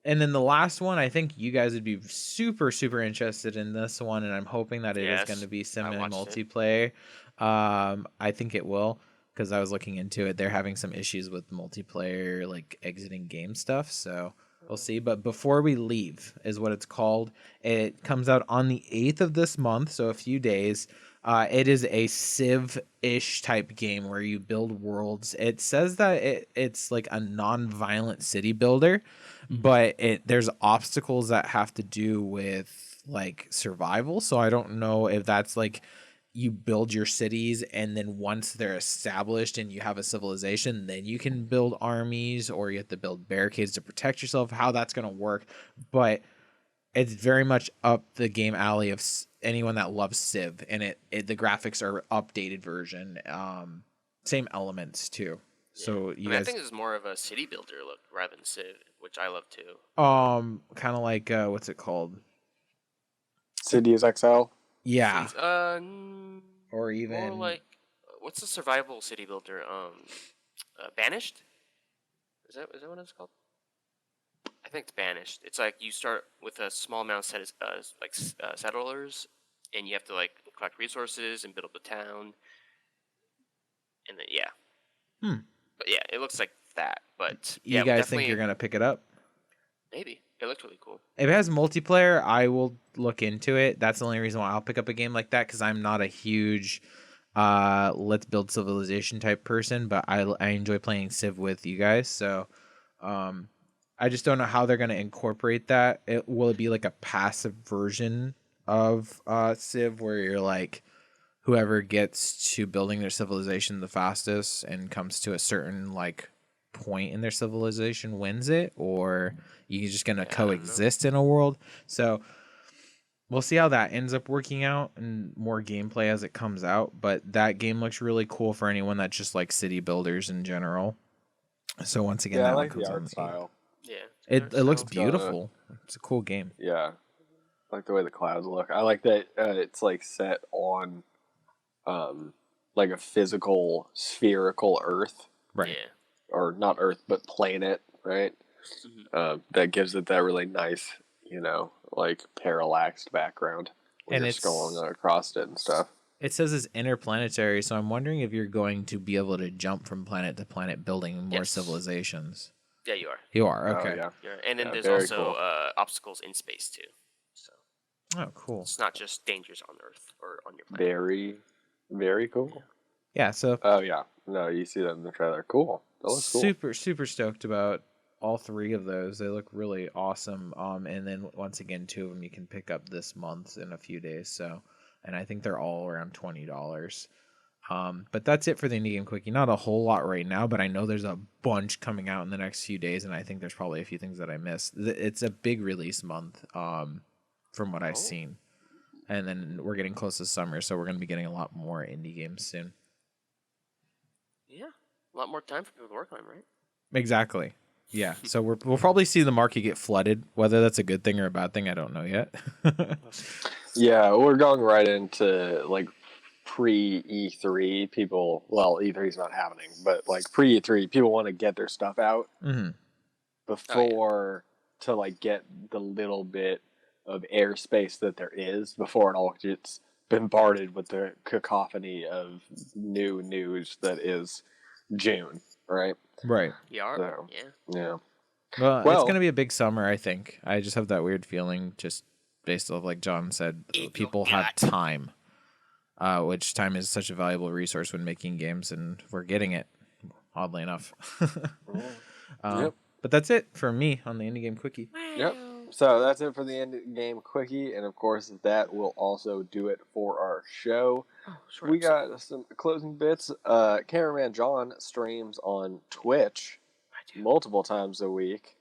then the last one, I think you guys would be super, super interested in this one, and I'm hoping that it is going to be semi-multiplayer. I think it will, because I was looking into it. They're having some issues with multiplayer, like exiting game stuff, so we'll see. But Before We Leave is what it's called. It comes out on the 8th of this month, so a few days. It is a Civ-ish type game where you build worlds. It says that it's like a non-violent city builder, but there's obstacles that have to do with like survival. So I don't know if that's like you build your cities and then once they're established and you have a civilization, then you can build armies, or you have to build barricades to protect yourself, how that's going to work. But it's very much up the game alley of anyone that loves Civ, and the graphics are updated version, same elements too. Yeah. So I think it's more of a city builder look rather than Civ, which I love too. Kind of like what's it called? Cities XL. Yeah. Or more even like what's the survival city builder? Banished. Is that what it's called? I think it's Banished. It's like you start with a small amount of settlers, and you have to like collect resources and build up the town. And then But yeah, it looks like that. But you yeah, guys think you're gonna pick it up? Maybe It looked really cool. If it has multiplayer, I will look into it. That's the only reason why I'll pick up a game like that, because I'm not a huge let's build civilization type person, but I enjoy playing Civ with you guys. So I just don't know how they're going to incorporate that. Will it be like a passive version of Civ where you're like whoever gets to building their civilization the fastest and comes to a certain like point in their civilization wins it, or you're just going to coexist in a world? So we'll see how that ends up working out and more gameplay as it comes out. But that game looks really cool for anyone that just likes city builders in general. So once again, Yeah, I that one like comes the on art style. Yeah. It looks got a- beautiful. It's a cool game. Yeah, I like the way the clouds look. I like that it's like set on, like a physical spherical Earth, Right. Yeah. or not Earth but planet, right? That gives it that really nice, like parallaxed background when And you're it's- scrolling across it and stuff. It says it's interplanetary, so I'm wondering if you're going to be able to jump from planet to planet building more Yes. civilizations. Yeah, you are. You are, okay. Oh, yeah. Yeah. And then Yeah, there's very also cool. obstacles in space too. So Oh, cool. it's not just dangers on Earth or on your planet. Very, very cool. Yeah, so Oh yeah, no, you see that in the trailer. Cool. That looks cool. super stoked about all three of those. They look really awesome. And then once again, 2 of them you can pick up this month in a few days. So, and I think they're all around $20. But that's it for the indie game quickie. Not a whole lot right now, but I know there's a bunch coming out in the next few days, and I think there's probably a few things that I missed. It's a big release month, from what I've seen. And then we're getting close to summer, so we're going to be getting a lot more indie games soon. Yeah. A lot more time for people to work on, right? Exactly. Yeah. So we'll probably see the market get flooded. Whether that's a good thing or a bad thing, I don't know yet. Yeah, we're going right into like pre E3. People, well, E3's not happening, but like pre E3, people want to get their stuff out hmm before to like get the little bit of airspace that there is before it all gets bombarded with the cacophony of new news that is June, right? Right. You are. So, Yeah. yeah. Well, it's Well- going to be a big summer, I think. I just have that weird feeling, just based off, like John said, Eat people your have gut. time, which time is such a valuable resource when making games, and we're getting it, oddly enough. Yep. But that's it for me on the Indie Game Quickie. Yep. So that's it for the end game quickie, and of course that will also do it for our show. Oh, short We episode. got some closing bits. Cameraman John streams on Twitch I do. multiple times a week.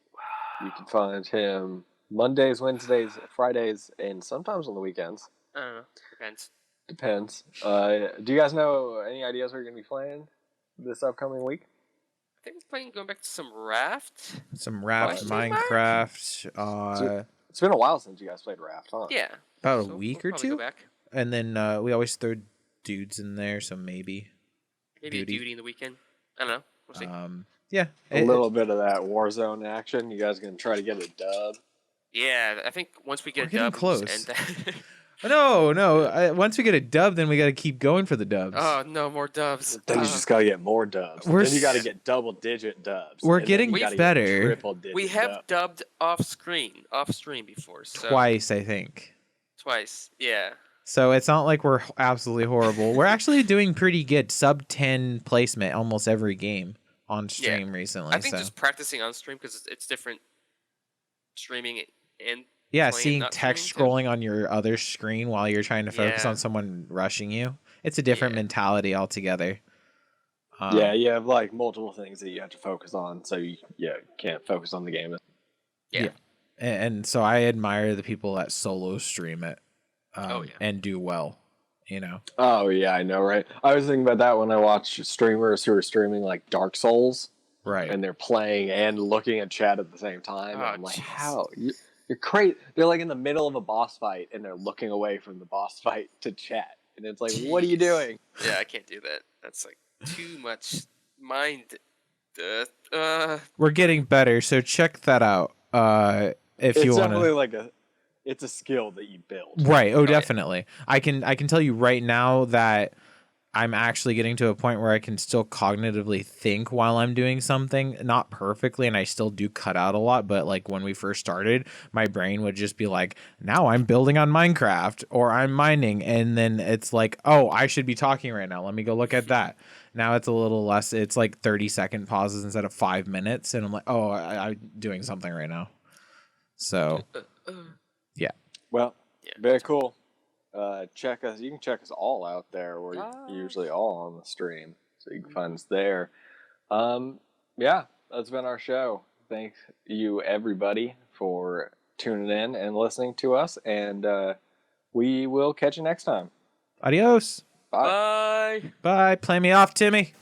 You can find him Mondays, Wednesdays, Fridays, and sometimes on the weekends. I don't know. Depends. Depends. Do you guys know any ideas what you're going to be playing this upcoming week? I think we're going back to some Raft. Some Raft, Question mark? Minecraft, It's been a while since you guys played Raft, huh? Yeah. about a So week we'll or probably go two. back. And then we always throw dudes in there, so maybe. Maybe Duty. a duty in the weekend. I don't know. We'll see. Yeah. A little bit of that Warzone action. You guys going to try to get a dub? Yeah, I think once we get We're a getting dub, we just close. end that. No. Once we get a dub, then we got to keep going for the dubs. Oh no, more dubs. Then you just gotta get more dubs. We're Then you gotta s- get double-digit dubs. We're And then getting you gotta get better. triple-digit We have dubs. dubbed off stream before. So Twice, I think. Twice. Yeah. So it's not like we're absolutely horrible. We're actually doing pretty good. Sub 10 placement almost every game on stream recently. I think so. just practicing on stream because it's different streaming it and Yeah, playing, seeing not text streaming, scrolling on your other screen while you're trying to focus Yeah. on someone rushing you. It's a different Yeah. mentality altogether. Yeah, you have like multiple things that you have to focus on, so you can't focus on the game. Yeah. And so I admire the people that solo stream it Oh, yeah. and do well, you know. Oh yeah, I know, right? I was thinking about that when I watch streamers who are streaming like Dark Souls, Right. and they're playing and looking at chat at the same time. And Oh, I'm like, jeez. how? You're crazy. They're like in the middle of a boss fight, and they're looking away from the boss fight to chat, and it's like, what are you Jeez. doing? Yeah, I can't do that. That's like too much mind. We're getting better, so check that out. If It's you want definitely to, it's a skill that you build. right? Oh, yeah. definitely. I can tell you right now that I'm actually getting to a point where I can still cognitively think while I'm doing something, not perfectly, and I still do cut out a lot, but like when we first started, my brain would just be like, now I'm building on Minecraft or I'm mining, and then it's like, oh, I should be talking right now. Let me go look at that. Now it's a little less, it's like 30-second pauses instead of 5 minutes, and I'm like, oh, I'm doing something right now. So, yeah. Well, Yeah. very cool. Check us. You can check us all out there. We're Yes. usually all on the stream, so you can find us there. Yeah, that's been our show. Thank you, everybody, for tuning in and listening to us, and we will catch you next time. Adios. Bye. Bye. Bye. Play me off, Timmy.